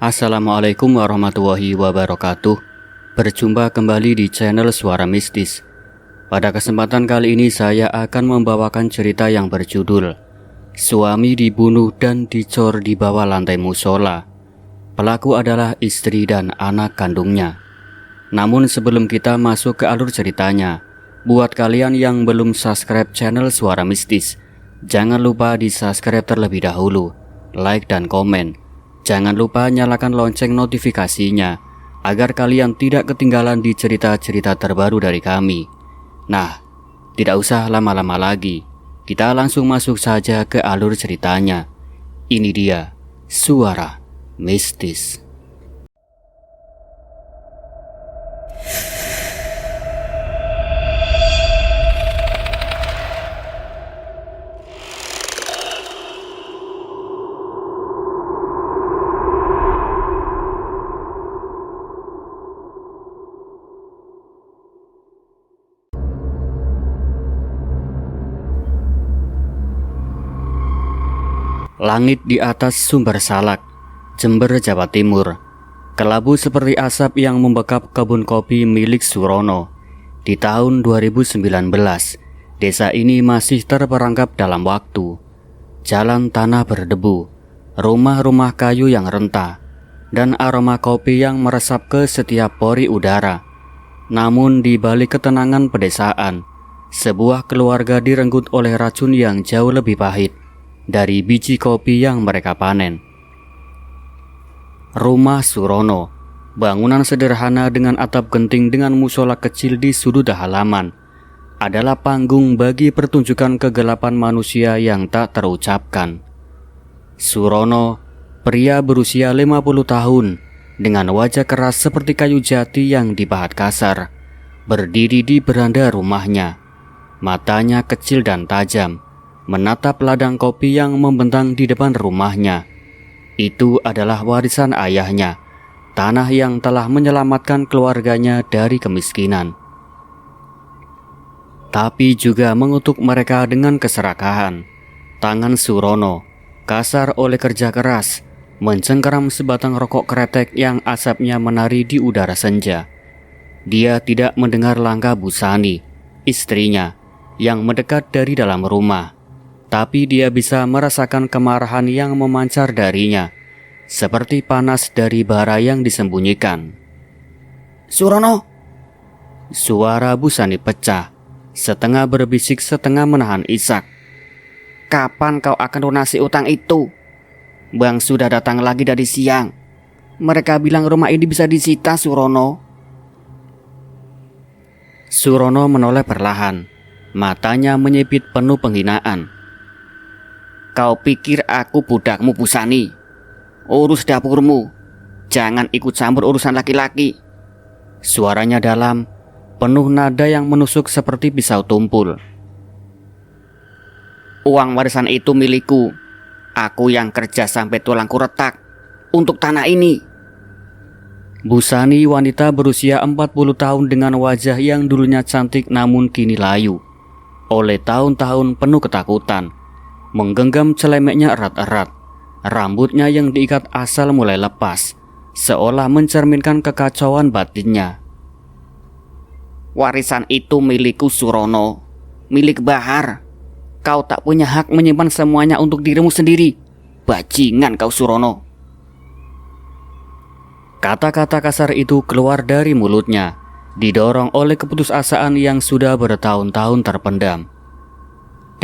Assalamualaikum warahmatullahi wabarakatuh. Berjumpa kembali di channel Suara Mistis. Pada kesempatan kali ini saya akan membawakan cerita yang berjudul Suami dibunuh dan dicor di bawah lantai musola. Pelaku adalah istri dan anak kandungnya. Namun sebelum kita masuk ke alur ceritanya, buat kalian yang belum subscribe channel Suara Mistis, jangan lupa di subscribe terlebih dahulu, like dan komen. Jangan lupa nyalakan lonceng notifikasinya agar kalian tidak ketinggalan di cerita-cerita terbaru dari kami. Nah, tidak usah lama-lama lagi. Kita langsung masuk saja ke alur ceritanya. Ini dia Suara Mistis. Langit di atas Sumber Salak, Jember, Jawa Timur. Kelabu seperti asap yang membekap kebun kopi milik Surono. Di tahun 2019, desa ini masih terperangkap dalam waktu. Jalan tanah berdebu, rumah-rumah kayu yang rentah, dan aroma kopi yang meresap ke setiap pori udara. Namun di balik ketenangan pedesaan, sebuah keluarga direnggut oleh racun yang jauh lebih pahit dari biji kopi yang mereka panen. Rumah Surono, bangunan sederhana dengan atap genting dengan musola kecil di sudut halaman, adalah panggung bagi pertunjukan kegelapan manusia yang tak terucapkan. Surono, pria berusia 50 tahun, dengan wajah keras seperti kayu jati yang dipahat kasar, berdiri di beranda rumahnya. Matanya kecil dan tajam, menatap ladang kopi yang membentang di depan rumahnya. Itu adalah warisan ayahnya, tanah yang telah menyelamatkan keluarganya dari kemiskinan, tapi juga mengutuk mereka dengan keserakahan. Tangan Surono kasar oleh kerja keras, mencengkeram sebatang rokok kretek yang asapnya menari di udara senja. Dia tidak mendengar langkah Busani, istrinya, yang mendekat dari dalam rumah. Tapi dia bisa merasakan kemarahan yang memancar darinya, seperti panas dari bara yang disembunyikan. Surono! Suara Busani pecah, setengah berbisik setengah menahan isak. Kapan kau akan lunasi utang itu? Bang sudah datang lagi dari siang. Mereka bilang rumah ini bisa disita, Surono. Surono menoleh perlahan, matanya menyipit penuh penghinaan. Kau pikir aku budakmu, Busani? Urus dapurmu, jangan ikut campur urusan laki-laki. Suaranya dalam, penuh nada yang menusuk seperti pisau tumpul. Uang warisan itu milikku. Aku yang kerja sampai tulangku retak untuk tanah ini. Busani, wanita berusia 40 tahun dengan wajah yang dulunya cantik namun kini layu oleh tahun-tahun penuh ketakutan, menggenggam celemeknya erat-erat. Rambutnya yang diikat asal mulai lepas, seolah mencerminkan kekacauan batinnya. Warisan itu milikku, Surono. Milik Bahar. Kau tak punya hak menyimpan semuanya untuk dirimu sendiri. Bajingan kau, Surono. Kata-kata kasar itu keluar dari mulutnya, didorong oleh keputusasaan yang sudah bertahun-tahun terpendam.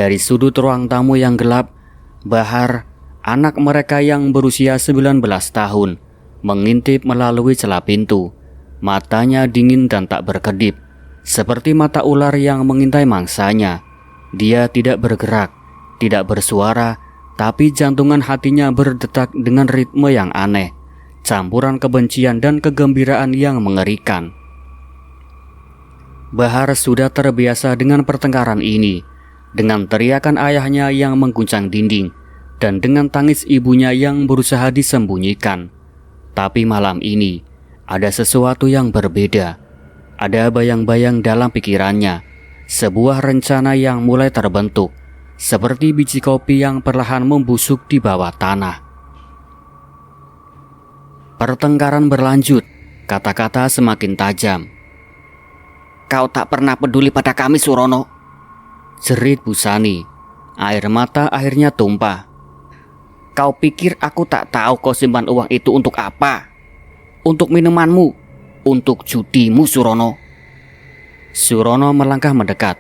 Dari sudut ruang tamu yang gelap, Bahar, anak mereka yang berusia 19 tahun, mengintip melalui celah pintu. Matanya dingin dan tak berkedip, seperti mata ular yang mengintai mangsanya. Dia tidak bergerak, tidak bersuara, tapi jantungan hatinya berdetak dengan ritme yang aneh, campuran kebencian dan kegembiraan yang mengerikan. Bahar sudah terbiasa dengan pertengkaran ini, dengan teriakan ayahnya yang mengguncang dinding, dan dengan tangis ibunya yang berusaha disembunyikan. Tapi malam ini, ada sesuatu yang berbeda. Ada bayang-bayang dalam pikirannya, sebuah rencana yang mulai terbentuk, seperti biji kopi yang perlahan membusuk di bawah tanah. Pertengkaran berlanjut, kata-kata semakin tajam. Kau tak pernah peduli pada kami, Surono, jerit Busani. Air mata akhirnya tumpah. Kau pikir aku tak tahu kau simpan uang itu untuk apa? Untuk minumanmu, untuk judimu, Surono. Surono melangkah mendekat.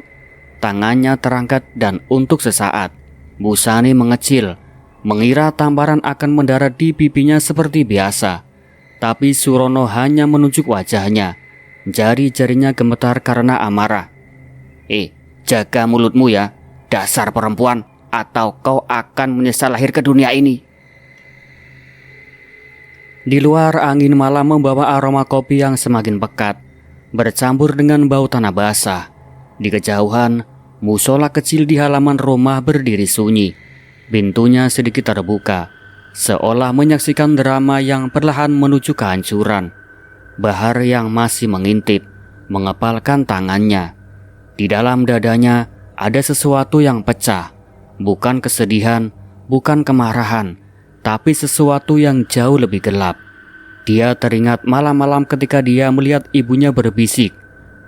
Tangannya terangkat dan untuk sesaat Busani mengecil, mengira tamparan akan mendarat di pipinya seperti biasa. Tapi Surono hanya menunjuk wajahnya. Jari-jarinya gemetar karena amarah. Jaga mulutmu ya, dasar perempuan, atau kau akan menyesal lahir ke dunia ini. Di luar, angin malam membawa aroma kopi yang semakin pekat, bercampur dengan bau tanah basah. Di kejauhan, musola kecil di halaman rumah berdiri sunyi. Pintunya sedikit terbuka, seolah menyaksikan drama yang perlahan menuju kehancuran. Bahar yang masih mengintip, mengepalkan tangannya. Di dalam dadanya ada sesuatu yang pecah. Bukan kesedihan, bukan kemarahan, tapi sesuatu yang jauh lebih gelap. Dia teringat malam-malam ketika dia melihat ibunya berbisik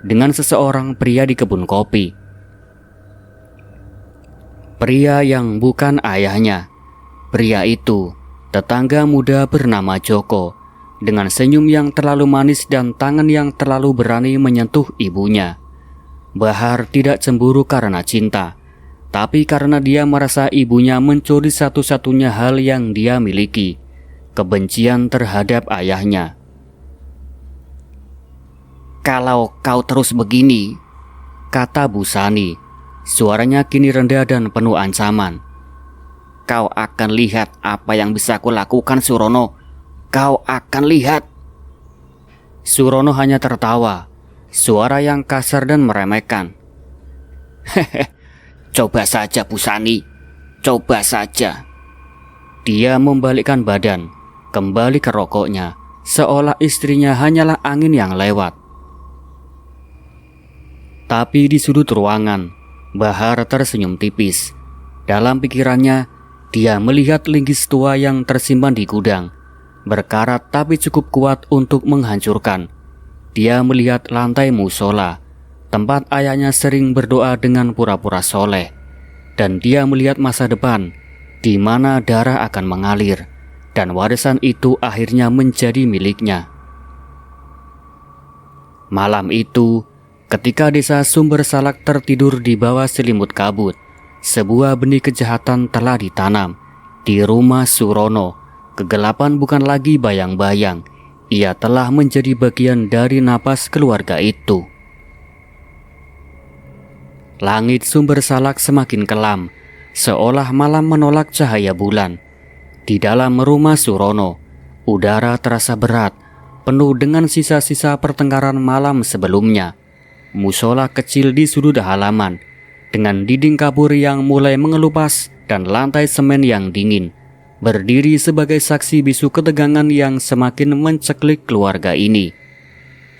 dengan seseorang pria di kebun kopi. Pria yang bukan ayahnya. Pria itu, tetangga muda bernama Joko, dengan senyum yang terlalu manis dan tangan yang terlalu berani menyentuh ibunya. Bahar tidak cemburu karena cinta, tapi karena dia merasa ibunya mencuri satu-satunya hal yang dia miliki, kebencian terhadap ayahnya. Kalau kau terus begini, kata Busani, suaranya kini rendah dan penuh ancaman. Kau akan lihat apa yang bisa aku lakukan, Surono. Kau akan lihat. Surono hanya tertawa, suara yang kasar dan meremehkan. Coba saja, Busani. Coba saja. Dia membalikkan badan, kembali ke rokoknya, seolah istrinya hanyalah angin yang lewat. Tapi di sudut ruangan, Bahar tersenyum tipis. Dalam pikirannya, dia melihat linggis tua yang tersimpan di gudang, berkarat tapi cukup kuat untuk menghancurkan. Dia melihat lantai musola, tempat ayahnya sering berdoa dengan pura-pura soleh. Dan dia melihat masa depan, di mana darah akan mengalir, dan warisan itu akhirnya menjadi miliknya. Malam itu, ketika desa Sumber Salak tertidur di bawah selimut kabut, sebuah benih kejahatan telah ditanam. Di rumah Surono, kegelapan bukan lagi bayang-bayang. Ia telah menjadi bagian dari napas keluarga itu. Langit Sumber Salak semakin kelam, seolah malam menolak cahaya bulan. Di dalam rumah Surono, udara terasa berat, penuh dengan sisa-sisa pertengkaran malam sebelumnya. Musola kecil di sudut halaman, dengan dinding kapur yang mulai mengelupas dan lantai semen yang dingin, berdiri sebagai saksi bisu ketegangan yang semakin menceklik keluarga ini.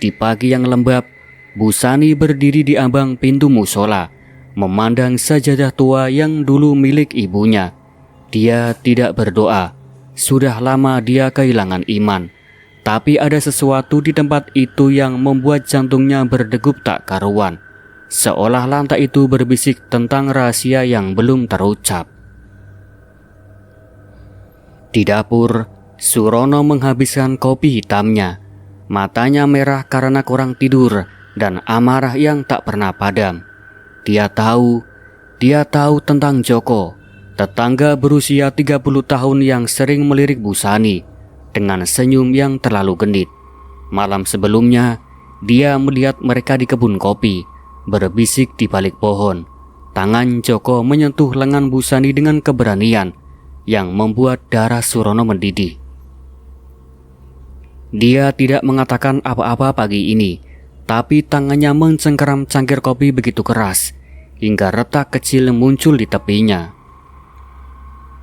Di pagi yang lembab, Busani berdiri di ambang pintu musola, memandang sajadah tua yang dulu milik ibunya. Dia tidak berdoa, sudah lama dia kehilangan iman. Tapi ada sesuatu di tempat itu yang membuat jantungnya berdegup tak karuan, seolah lantai itu berbisik tentang rahasia yang belum terucap. Di dapur, Surono menghabiskan kopi hitamnya. Matanya merah karena kurang tidur dan amarah yang tak pernah padam. Dia tahu tentang Joko, tetangga berusia 30 tahun yang sering melirik Busani dengan senyum yang terlalu genit. Malam sebelumnya, dia melihat mereka di kebun kopi, berbisik di balik pohon. Tangan Joko menyentuh lengan Busani dengan keberanian yang membuat darah Surono mendidih. Dia tidak mengatakan apa-apa pagi ini, tapi tangannya mencengkeram cangkir kopi begitu keras, hingga retak kecil muncul di tepinya.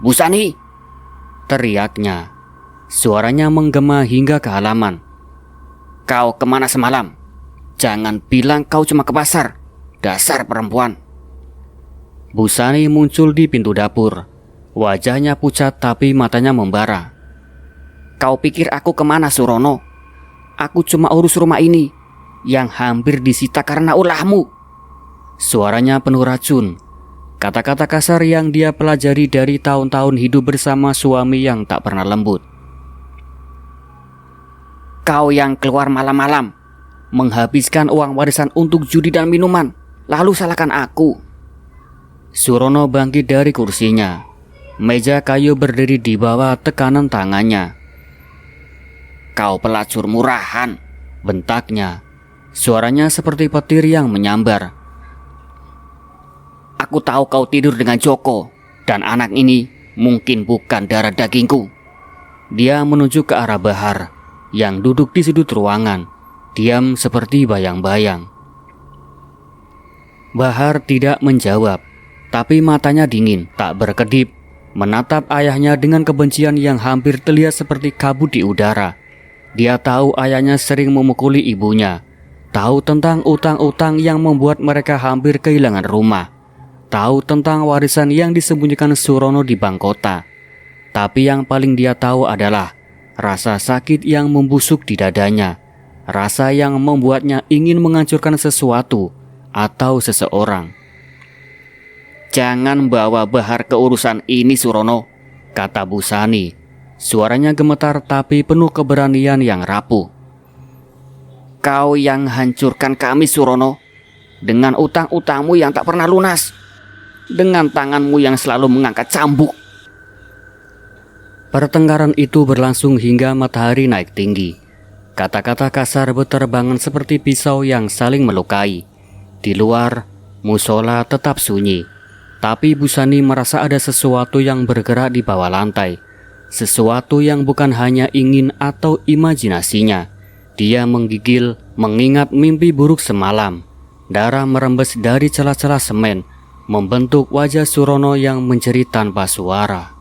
"Busani!" teriaknya. Suaranya menggema hingga ke halaman. "Kau kemana semalam? Jangan bilang kau cuma ke pasar. Dasar perempuan." Busani muncul di pintu dapur. Wajahnya pucat tapi matanya membara. Kau pikir aku kemana, Surono? Aku cuma urus rumah ini yang hampir disita karena ulahmu. Suaranya penuh racun. Kata-kata kasar yang dia pelajari dari tahun-tahun hidup bersama suami yang tak pernah lembut. Kau yang keluar malam-malam, menghabiskan uang warisan untuk judi dan minuman, lalu salahkan aku. Surono bangkit dari kursinya. Meja kayu berdiri di bawah tekanan tangannya. Kau pelacur murahan, bentaknya. Suaranya seperti petir yang menyambar. Aku tahu kau tidur dengan Joko, dan anak ini mungkin bukan darah dagingku. Dia menunjuk ke arah Bahar yang duduk di sudut ruangan, diam seperti bayang-bayang. Bahar tidak menjawab, tapi matanya dingin, tak berkedip, menatap ayahnya dengan kebencian yang hampir terlihat seperti kabut di udara. Dia tahu ayahnya sering memukuli ibunya, tahu tentang utang-utang yang membuat mereka hampir kehilangan rumah, tahu tentang warisan yang disembunyikan Surono di bank kota. Tapi yang paling dia tahu adalah rasa sakit yang membusuk di dadanya, rasa yang membuatnya ingin menghancurkan sesuatu atau seseorang. Jangan bawa Bahar ke urusan ini, Surono, kata Bu Sani. Suaranya gemetar tapi penuh keberanian yang rapuh. Kau yang hancurkan kami, Surono, dengan utang-utangmu yang tak pernah lunas, dengan tanganmu yang selalu mengangkat cambuk. Pertengkaran itu berlangsung hingga matahari naik tinggi. Kata-kata kasar berterbangan seperti pisau yang saling melukai. Di luar, musola tetap sunyi, tapi Bu Sani merasa ada sesuatu yang bergerak di bawah lantai. Sesuatu yang bukan hanya ingin atau imajinasinya. Dia menggigil mengingat mimpi buruk semalam. Darah merembes dari celah-celah semen, membentuk wajah Surono yang menjerit tanpa suara.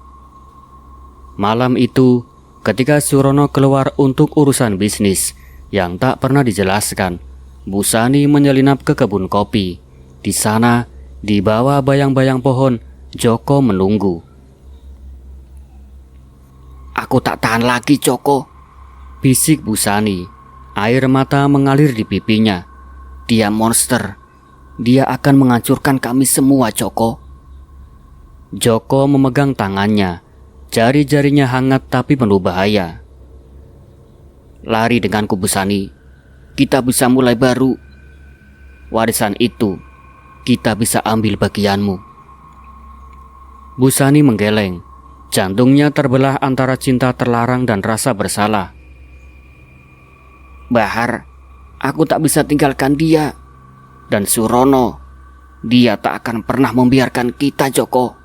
Malam itu, ketika Surono keluar untuk urusan bisnis yang tak pernah dijelaskan, Bu Sani menyelinap ke kebun kopi. Di sana, di bawah bayang-bayang pohon, Joko menunggu. Aku tak tahan lagi, Joko, bisik Bu Sani. Air mata mengalir di pipinya. Dia monster. Dia akan menghancurkan kami semua, Joko. Joko memegang tangannya. Jari-jarinya hangat tapi penuh bahaya. Lari denganku, Bu Sani. Kita bisa mulai baru. Warisan itu kita bisa ambil bagianmu. Bu Sani menggeleng. Jantungnya terbelah antara cinta terlarang dan rasa bersalah. Bahar, aku tak bisa tinggalkan dia. Dan Surono, dia tak akan pernah membiarkan kita, Joko.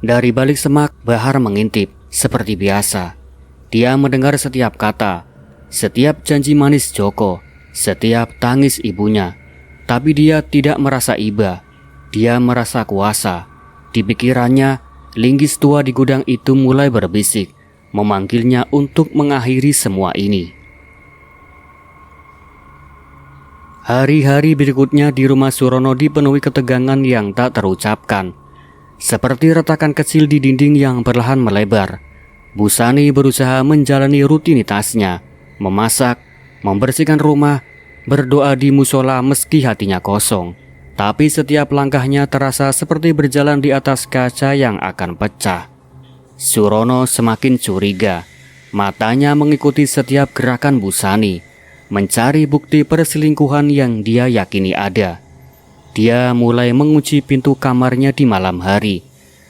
Dari balik semak, Bahar mengintip seperti biasa. Dia mendengar setiap kata, setiap janji manis Joko, setiap tangis ibunya. Tapi dia tidak merasa iba. Dia merasa kuasa. Di pikirannya, linggis tua di gudang itu mulai berbisik, memanggilnya untuk mengakhiri semua ini. Hari-hari berikutnya di rumah Surono dipenuhi ketegangan yang tak terucapkan. Seperti retakan kecil di dinding yang perlahan melebar. Bu Sani berusaha menjalani rutinitasnya, memasak, membersihkan rumah, berdoa di musola meski hatinya kosong. Tapi setiap langkahnya terasa seperti berjalan di atas kaca yang akan pecah. Surono semakin curiga. Matanya mengikuti setiap gerakan Bu Sani, mencari bukti perselingkuhan yang dia yakini ada. Dia mulai mengunci pintu kamarnya di malam hari,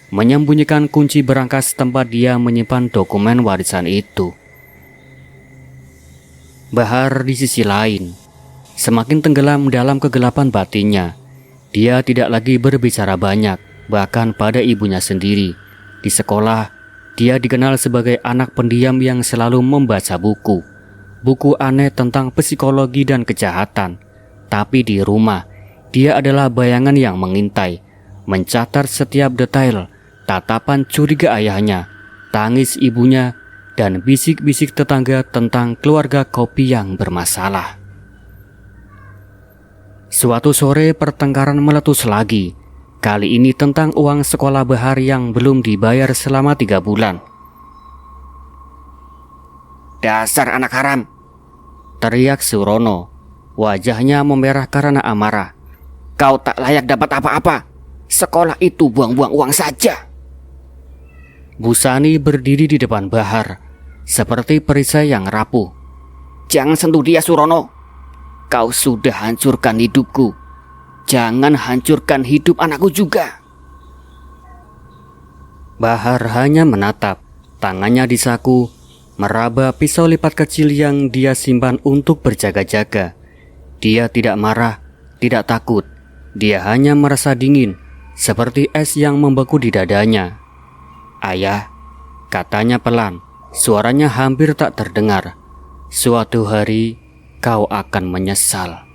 menyembunyikan kunci berangkas tempat dia menyimpan dokumen warisan itu. Bahar di sisi lain, semakin tenggelam dalam kegelapan batinnya. Dia tidak lagi berbicara banyak, bahkan pada ibunya sendiri. Di sekolah, dia dikenal sebagai anak pendiam yang selalu membaca buku. Buku aneh tentang psikologi dan kejahatan. Tapi di rumah, dia adalah bayangan yang mengintai, mencatat setiap detail, tatapan curiga ayahnya, tangis ibunya, dan bisik-bisik tetangga tentang keluarga kopi yang bermasalah. Suatu sore pertengkaran meletus lagi. Kali ini tentang uang sekolah Bahar yang belum dibayar selama 3 bulan. Dasar anak haram!" teriak Surono. Wajahnya memerah karena amarah. "Kau tak layak dapat apa-apa. Sekolah itu buang-buang uang saja." Busani berdiri di depan Bahar seperti perisai yang rapuh. "Jangan sentuh dia, Surono. Kau sudah hancurkan hidupku. Jangan hancurkan hidup anakku juga." Bahar hanya menatap, tangannya di saku, meraba pisau lipat kecil yang dia simpan untuk berjaga-jaga. Dia tidak marah, tidak takut. Dia hanya merasa dingin, seperti es yang membeku di dadanya. "Ayah," katanya pelan, suaranya hampir tak terdengar. "Suatu hari kau akan menyesal."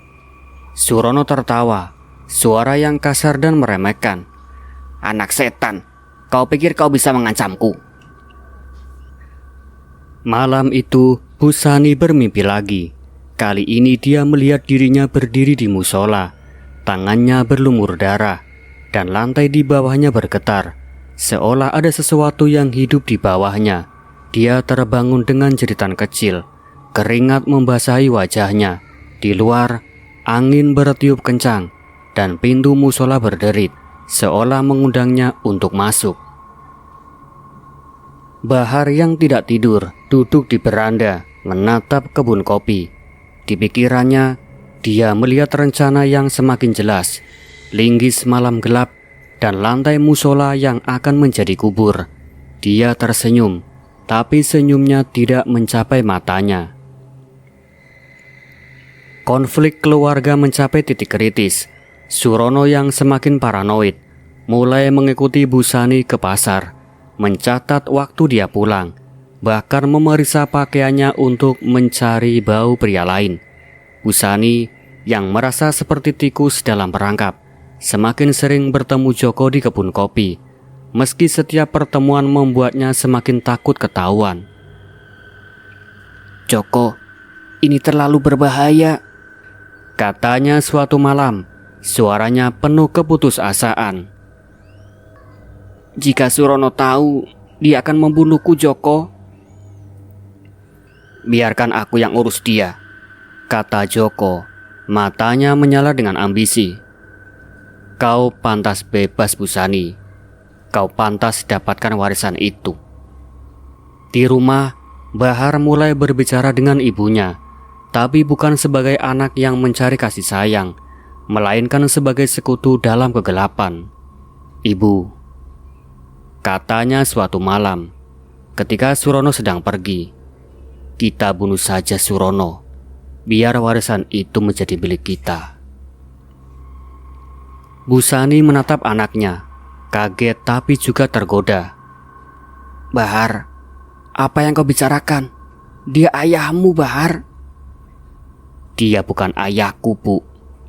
Surono tertawa, suara yang kasar dan meremehkan. "Anak setan, kau pikir kau bisa mengancamku?" Malam itu, Busani bermimpi lagi. Kali ini dia melihat dirinya berdiri di musola. Tangannya berlumur darah, dan lantai di bawahnya bergetar, seolah ada sesuatu yang hidup di bawahnya. Dia terbangun dengan jeritan kecil. Keringat membasahi wajahnya. Di luar, angin bertiup kencang, dan pintu musola berderit, seolah mengundangnya untuk masuk. Bahar yang tidak tidur duduk di beranda menatap kebun kopi. Di pikirannya, dia melihat rencana yang semakin jelas. Linggis malam gelap dan lantai musola yang akan menjadi kubur. Dia tersenyum, tapi senyumnya tidak mencapai matanya. Konflik keluarga mencapai titik kritis. Surono yang semakin paranoid mulai mengikuti Busani ke pasar, mencatat waktu dia pulang, bahkan memeriksa pakaiannya untuk mencari bau pria lain. Busani yang merasa seperti tikus dalam perangkap, semakin sering bertemu Joko di kebun kopi, meski setiap pertemuan membuatnya semakin takut ketahuan. "Joko, ini terlalu berbahaya," katanya suatu malam, suaranya penuh keputusasaan. "Jika Surono tahu, dia akan membunuhku, Joko." "Biarkan aku yang urus dia," kata Joko, matanya menyala dengan ambisi. "Kau pantas bebas, Busani. Kau pantas dapatkan warisan itu." Di rumah, Bahar mulai berbicara dengan ibunya, tapi bukan sebagai anak yang mencari kasih sayang, melainkan sebagai sekutu dalam kegelapan. "Ibu," katanya suatu malam, ketika Surono sedang pergi, "kita bunuh saja Surono, biar warisan itu menjadi milik kita." Busani menatap anaknya, kaget tapi juga tergoda. "Bahar, apa yang kau bicarakan? Dia ayahmu, Bahar." "Dia bukan ayahku, Bu.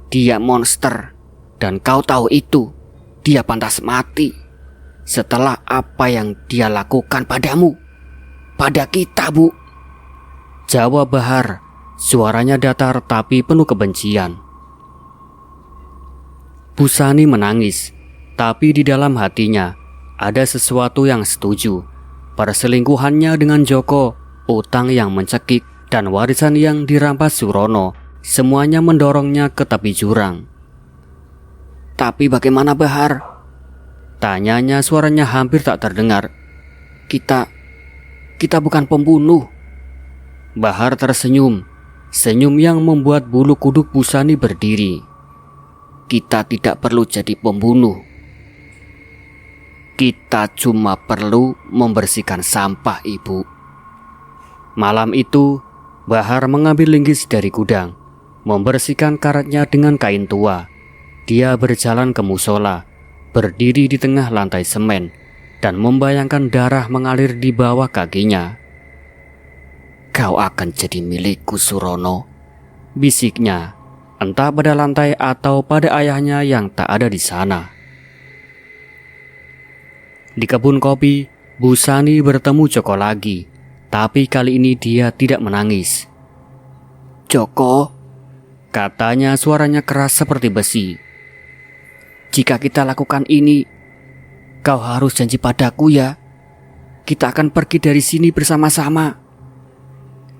Dia monster, dan kau tahu itu. Dia pantas mati setelah apa yang dia lakukan padamu, pada kita, Bu." Jawab Bahar, suaranya datar tapi penuh kebencian. Busani menangis, tapi di dalam hatinya ada sesuatu yang setuju. Perselingkuhannya dengan Joko, utang yang mencekik, dan warisan yang dirampas Surono, semuanya mendorongnya ke tepi jurang. "Tapi bagaimana, Bahar?" tanyanya, suaranya hampir tak terdengar. Kita bukan pembunuh." Bahar tersenyum, senyum yang membuat bulu kuduk Busani berdiri. "Kita tidak perlu jadi pembunuh. Kita cuma perlu membersihkan sampah, Ibu." Malam itu, Bahar mengambil linggis dari gudang, membersihkan karetnya dengan kain tua. Dia berjalan ke musola, berdiri di tengah lantai semen, dan membayangkan darah mengalir di bawah kakinya. "Kau akan jadi milikku, Surono," bisiknya, entah pada lantai atau pada ayahnya yang tak ada di sana. Di kebun kopi, Busani bertemu Joko lagi, tapi kali ini dia tidak menangis. "Joko," katanya, suaranya keras seperti besi. "Jika kita lakukan ini, kau harus janji padaku ya. Kita akan pergi dari sini bersama-sama."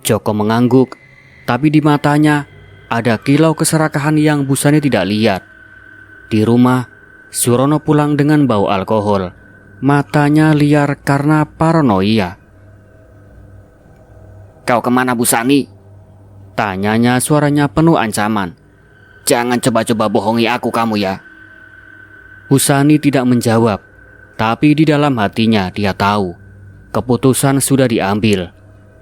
Joko mengangguk, tapi di matanya ada kilau keserakahan yang Busani tidak lihat. Di rumah, Surono pulang dengan bau alkohol. Matanya liar karena paranoia. Kau kemana Busani? Tanyanya suaranya penuh ancaman. Jangan coba-coba bohongi aku kamu ya. Busani tidak menjawab, tapi di dalam hatinya dia tahu keputusan sudah diambil.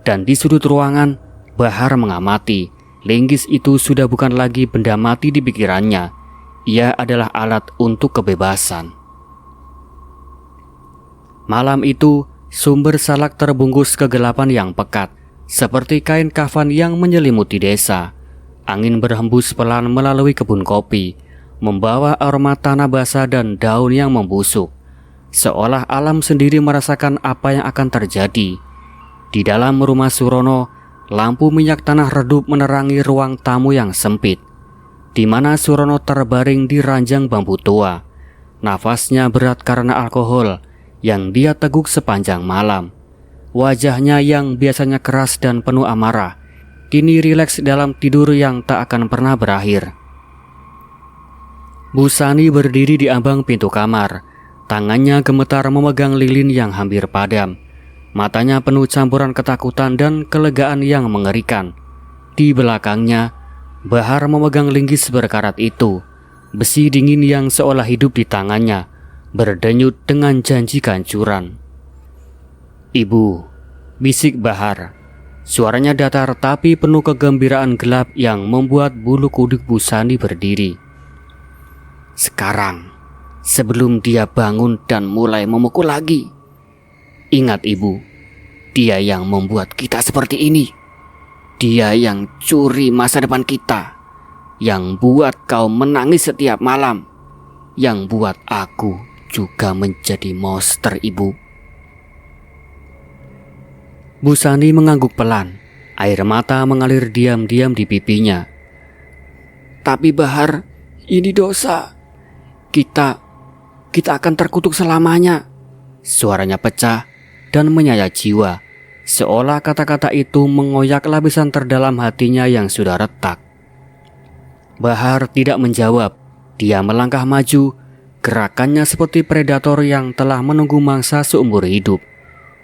Dan di sudut ruangan, Bahar mengamati. Linggis itu sudah bukan lagi benda mati di pikirannya. Ia adalah alat untuk kebebasan. Malam itu, sumber salak terbungkus kegelapan yang pekat, seperti kain kafan yang menyelimuti desa. Angin berhembus pelan melalui kebun kopi, membawa aroma tanah basah dan daun yang membusuk. Seolah alam sendiri merasakan apa yang akan terjadi. Di dalam rumah Surono, lampu minyak tanah redup menerangi ruang tamu yang sempit, di mana Surono terbaring di ranjang bambu tua. Nafasnya berat karena alkohol yang dia teguk sepanjang malam. Wajahnya yang biasanya keras dan penuh amarah, kini rileks dalam tidur yang tak akan pernah berakhir. Busani berdiri di ambang pintu kamar. Tangannya gemetar memegang lilin yang hampir padam. Matanya penuh campuran ketakutan dan kelegaan yang mengerikan. Di belakangnya, Bahar memegang linggis berkarat itu. Besi dingin yang seolah hidup di tangannya berdenyut dengan janji kehancuran. "Ibu," bisik Bahar. Suaranya datar tapi penuh kegembiraan gelap yang membuat bulu kuduk Busani berdiri. Sekarang, sebelum dia bangun dan mulai memukul lagi, ingat ibu, dia yang membuat kita seperti ini. Dia yang curi masa depan kita, yang buat kau menangis setiap malam, yang buat aku juga menjadi monster, ibu. Busani mengangguk pelan. Air mata mengalir diam-diam di pipinya. Tapi Bahar, ini dosa. Kita akan terkutuk selamanya. Suaranya pecah dan menyayat jiwa, seolah kata-kata itu mengoyak lapisan terdalam hatinya yang sudah retak. Bahar tidak menjawab. Dia melangkah maju, gerakannya seperti predator yang telah menunggu mangsa seumur hidup.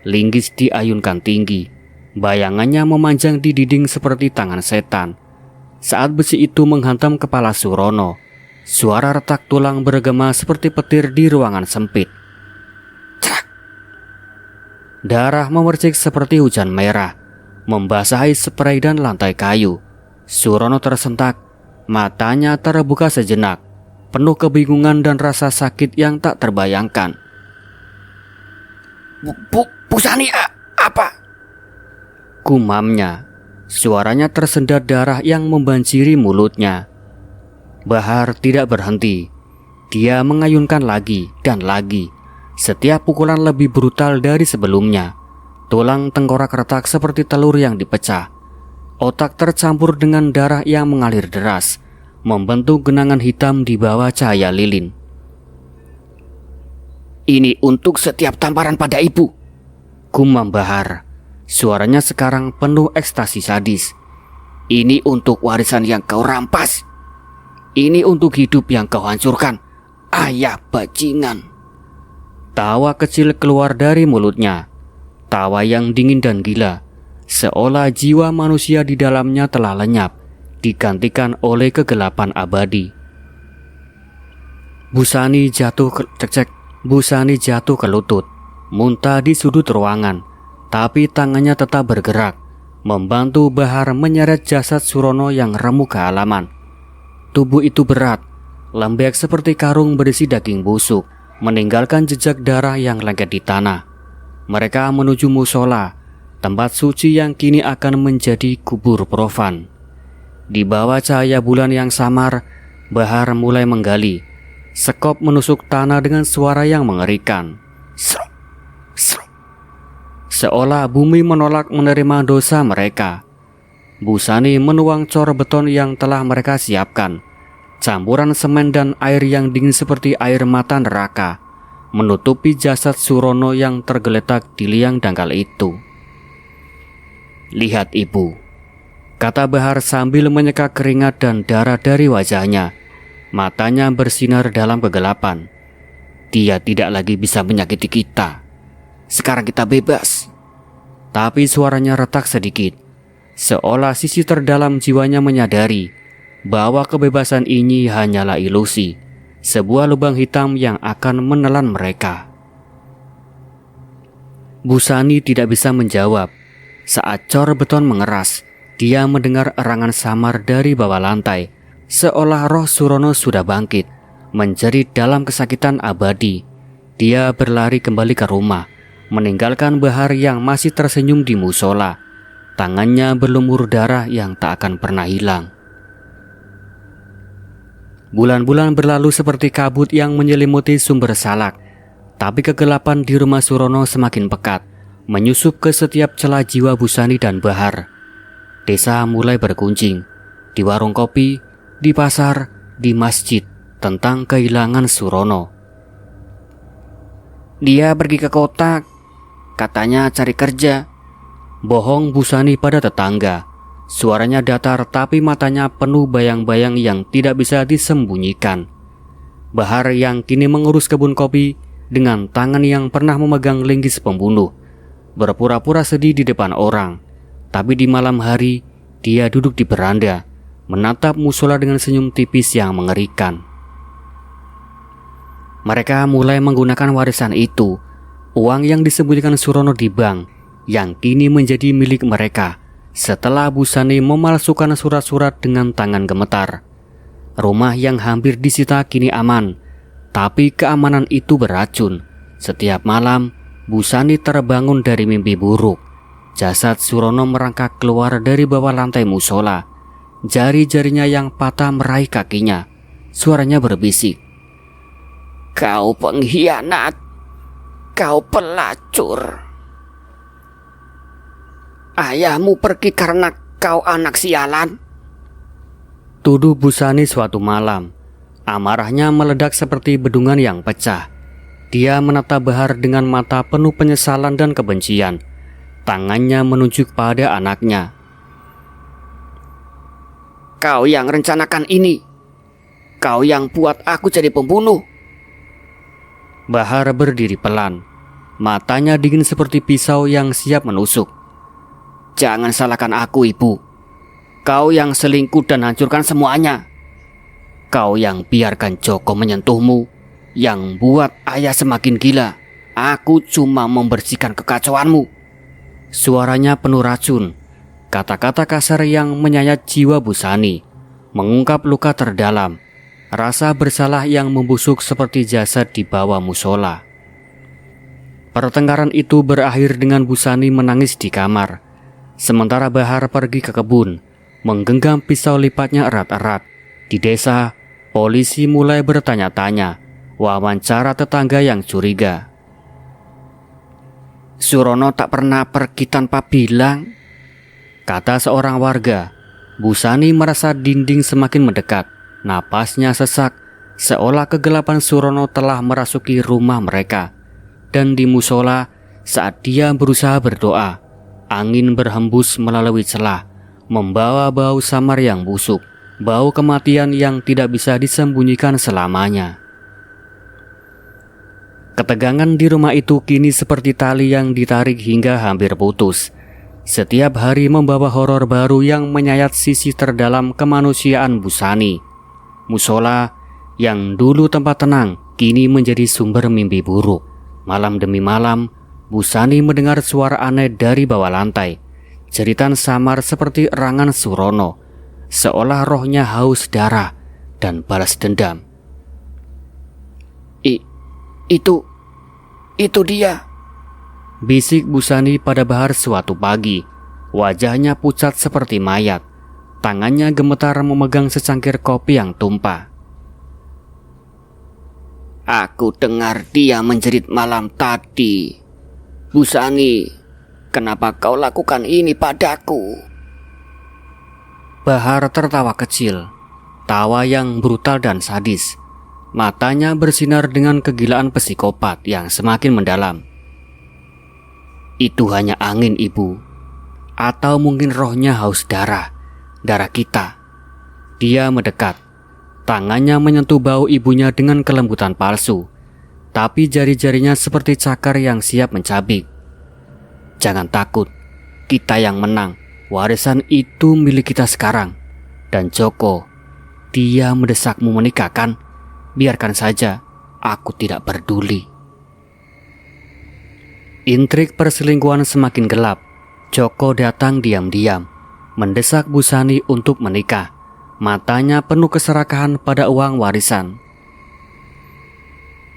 Linggis diayunkan tinggi, bayangannya memanjang di dinding seperti tangan setan. Saat besi itu menghantam kepala Surono, suara retak tulang bergema seperti petir di ruangan sempit. Crak! Darah memercik seperti hujan merah, membasahi spray dan lantai kayu. Surono tersentak, matanya terbuka sejenak, penuh kebingungan dan rasa sakit yang tak terbayangkan. Busani, apa? Gumamnya, suaranya tersendat darah yang membanjiri mulutnya. Bahar tidak berhenti. Dia mengayunkan lagi dan lagi. Setiap pukulan lebih brutal dari sebelumnya. Tulang tengkorak retak seperti telur yang dipecah. Otak tercampur dengan darah yang mengalir deras, membentuk genangan hitam di bawah cahaya lilin. Ini untuk setiap tamparan pada ibu, gumam Bahar. Suaranya sekarang penuh ekstasi sadis. Ini untuk warisan yang kau rampas. Ini untuk hidup yang kau hancurkan, ayah bajingan. Tawa kecil keluar dari mulutnya. Tawa yang dingin dan gila, seolah jiwa manusia di dalamnya telah lenyap, digantikan oleh kegelapan abadi. Busani jatuh ke lutut, muntah di sudut ruangan, tapi tangannya tetap bergerak, membantu Bahar menyeret jasad Surono yang remuk ke halaman. Tubuh itu berat, lembek seperti karung berisi daging busuk, meninggalkan jejak darah yang lengket di tanah. Mereka menuju musola, tempat suci yang kini akan menjadi kubur profan. Di bawah cahaya bulan yang samar, Bahar mulai menggali. Sekop menusuk tanah dengan suara yang mengerikan. Srok, srok. Seolah bumi menolak menerima dosa mereka. Busani menuang cor beton yang telah mereka siapkan. Campuran semen dan air yang dingin seperti air mata neraka menutupi jasad Surono yang tergeletak di liang dangkal itu. "Lihat ibu," kata Bahar sambil menyeka keringat dan darah dari wajahnya. Matanya bersinar dalam kegelapan. "Dia tidak lagi bisa menyakiti kita. Sekarang kita bebas." Tapi suaranya retak sedikit, seolah sisi terdalam jiwanya menyadari bahwa kebebasan ini hanyalah ilusi, sebuah lubang hitam yang akan menelan mereka. Busani tidak bisa menjawab. Saat cor beton mengeras, dia mendengar erangan samar dari bawah lantai, seolah roh Surono sudah bangkit, menjerit dalam kesakitan abadi. Dia berlari kembali ke rumah, meninggalkan Bahar yang masih tersenyum di musola. Tangannya berlumur darah yang tak akan pernah hilang. Bulan-bulan berlalu seperti kabut yang menyelimuti sumber salak. Tapi kegelapan di rumah Surono semakin pekat, menyusup ke setiap celah jiwa Busani dan Bahar. Desa mulai bergunjing, di warung kopi, di pasar, di masjid, tentang kehilangan Surono. "Dia pergi ke kota, katanya cari kerja," bohong Busani pada tetangga. Suaranya datar tapi matanya penuh bayang-bayang yang tidak bisa disembunyikan. Bahar yang kini mengurus kebun kopi dengan tangan yang pernah memegang linggis pembunuh, berpura-pura sedih di depan orang. Tapi di malam hari, dia duduk di beranda, menatap musola dengan senyum tipis yang mengerikan. Mereka mulai menggunakan warisan itu, uang yang disembunyikan Surono di bank, yang kini menjadi milik mereka, setelah Busani memalsukan surat-surat dengan tangan gemetar. Rumah yang hampir disita kini aman, tapi keamanan itu beracun. Setiap malam, Busani terbangun dari mimpi buruk. Jasad Surono merangkak keluar dari bawah lantai musola. Jari-jarinya yang patah meraih kakinya. Suaranya berbisik, "Kau pengkhianat, kau pelacur. Ayahmu pergi karena kau anak sialan," tuduh Busani suatu malam. Amarahnya meledak seperti bendungan yang pecah. Dia menatap Bahar dengan mata penuh penyesalan dan kebencian. Tangannya menunjuk pada anaknya. "Kau yang rencanakan ini. Kau yang buat aku jadi pembunuh." Bahar berdiri pelan. Matanya dingin seperti pisau yang siap menusuk. "Jangan salahkan aku, Ibu. Kau yang selingkuh dan hancurkan semuanya. Kau yang biarkan Joko menyentuhmu, yang buat ayah semakin gila. Aku cuma membersihkan kekacauanmu." Suaranya penuh racun. Kata-kata kasar yang menyayat jiwa Busani, mengungkap luka terdalam, rasa bersalah yang membusuk seperti jasad di bawah musola. Pertengkaran itu berakhir dengan Busani menangis di kamar, sementara Bahar pergi ke kebun, menggenggam pisau lipatnya erat-erat. Di desa, polisi mulai bertanya-tanya, wawancara tetangga yang curiga. "Surono tak pernah pergi tanpa bilang," kata seorang warga. Busani merasa dinding semakin mendekat. Napasnya sesak, seolah kegelapan Surono telah merasuki rumah mereka. Dan di musola, saat dia berusaha berdoa, angin berhembus melalui celah, membawa bau samar yang busuk, bau kematian yang tidak bisa disembunyikan selamanya. Ketegangan di rumah itu kini seperti tali yang ditarik hingga hampir putus. Setiap hari membawa horor baru yang menyayat sisi terdalam kemanusiaan Busani. Musola yang dulu tempat tenang kini menjadi sumber mimpi buruk. Malam demi malam, Busani mendengar suara aneh dari bawah lantai. Jeritan samar seperti erangan Surono, seolah rohnya haus darah dan balas dendam. Itu dia," bisik Busani pada Bahar suatu pagi. Wajahnya pucat seperti mayat. Tangannya gemetar memegang secangkir kopi yang tumpah. "Aku dengar dia menjerit malam tadi. Busani, kenapa kau lakukan ini padaku?" Bahar tertawa kecil, tawa yang brutal dan sadis. Matanya bersinar dengan kegilaan psikopat yang semakin mendalam. "Itu hanya angin, Ibu. Atau mungkin rohnya haus darah kita. Dia mendekat. Tangannya menyentuh bau ibunya dengan kelembutan palsu, tapi jari-jarinya seperti cakar yang siap mencabik. Jangan takut, kita yang menang. Warisan itu milik kita sekarang. Dan Joko, dia mendesakmu menikah kan? Biarkan saja, aku tidak peduli. Intrik perselingkuhan semakin gelap. Joko datang diam-diam, mendesak Busani untuk menikah. Matanya penuh keserakahan pada uang warisan.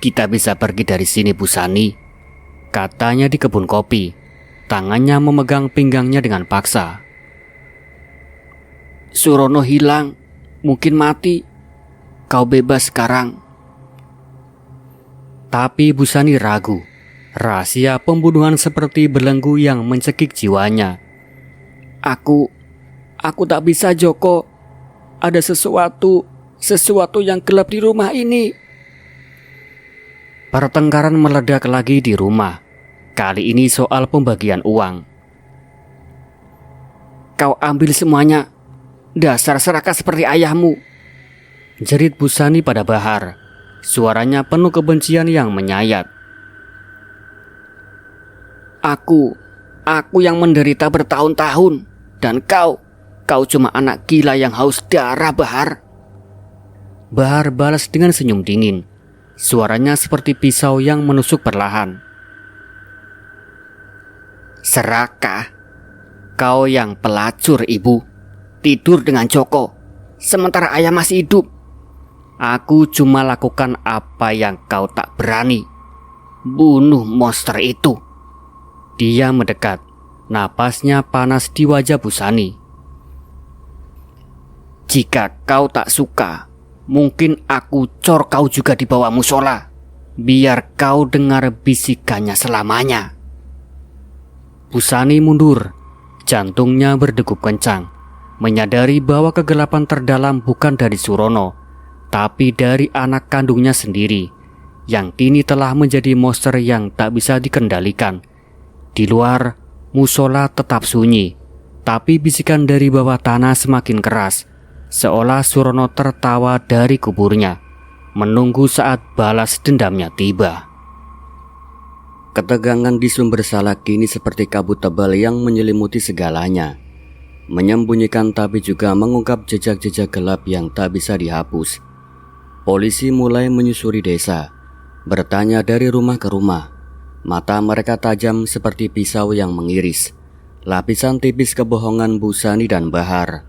Kita bisa pergi dari sini, Busani, katanya di kebun kopi. Tangannya memegang pinggangnya dengan paksa. Surono hilang, mungkin mati. Kau bebas sekarang. Tapi Busani ragu. Rahasia pembunuhan seperti belenggu yang mencekik jiwanya. Aku tak bisa, Joko. Ada sesuatu yang gelap di rumah ini. Pertengkaran meledak lagi di rumah. Kali ini soal pembagian uang. Kau ambil semuanya. Dasar serakah seperti ayahmu, jerit Busani pada Bahar. Suaranya penuh kebencian yang menyayat. Aku yang menderita bertahun-tahun. Dan kau cuma anak gila yang haus darah, Bahar. Bahar balas dengan senyum dingin. Suaranya seperti pisau yang menusuk perlahan. Serakah? Kau yang pelacur, Ibu. Tidur dengan Joko, sementara ayah masih hidup. Aku cuma lakukan apa yang kau tak berani. Bunuh monster itu. Dia mendekat. Napasnya panas di wajah Busani. Jika kau tak suka, mungkin aku cor kau juga di bawah musola. Biar kau dengar bisikannya selamanya. Busani mundur. Jantungnya berdegup kencang. Menyadari bahwa kegelapan terdalam bukan dari Surono, tapi dari anak kandungnya sendiri, yang kini telah menjadi monster yang tak bisa dikendalikan. Di luar, musola tetap sunyi, tapi bisikan dari bawah tanah semakin keras, seolah Surono tertawa dari kuburnya, menunggu saat balas dendamnya tiba. Ketegangan di sumber salak kini seperti kabut tebal yang menyelimuti segalanya, menyembunyikan tapi juga mengungkap jejak-jejak gelap yang tak bisa dihapus. Polisi mulai menyusuri desa, bertanya dari rumah ke rumah. Mata mereka tajam seperti pisau yang mengiris lapisan tipis kebohongan Busani dan Bahar.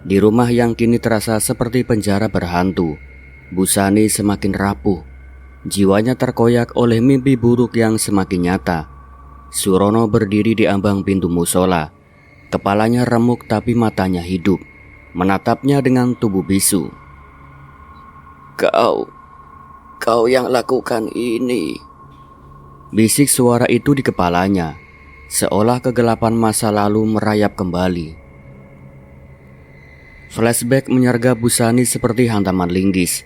Di rumah yang kini terasa seperti penjara berhantu, Busani semakin rapuh. Jiwanya terkoyak oleh mimpi buruk yang semakin nyata. Surono berdiri di ambang pintu musola. Kepalanya remuk tapi matanya hidup, menatapnya dengan tubuh bisu. Kau yang lakukan ini, bisik suara itu di kepalanya, seolah kegelapan masa lalu merayap kembali. Flashback menyergap Busani seperti hantaman linggis.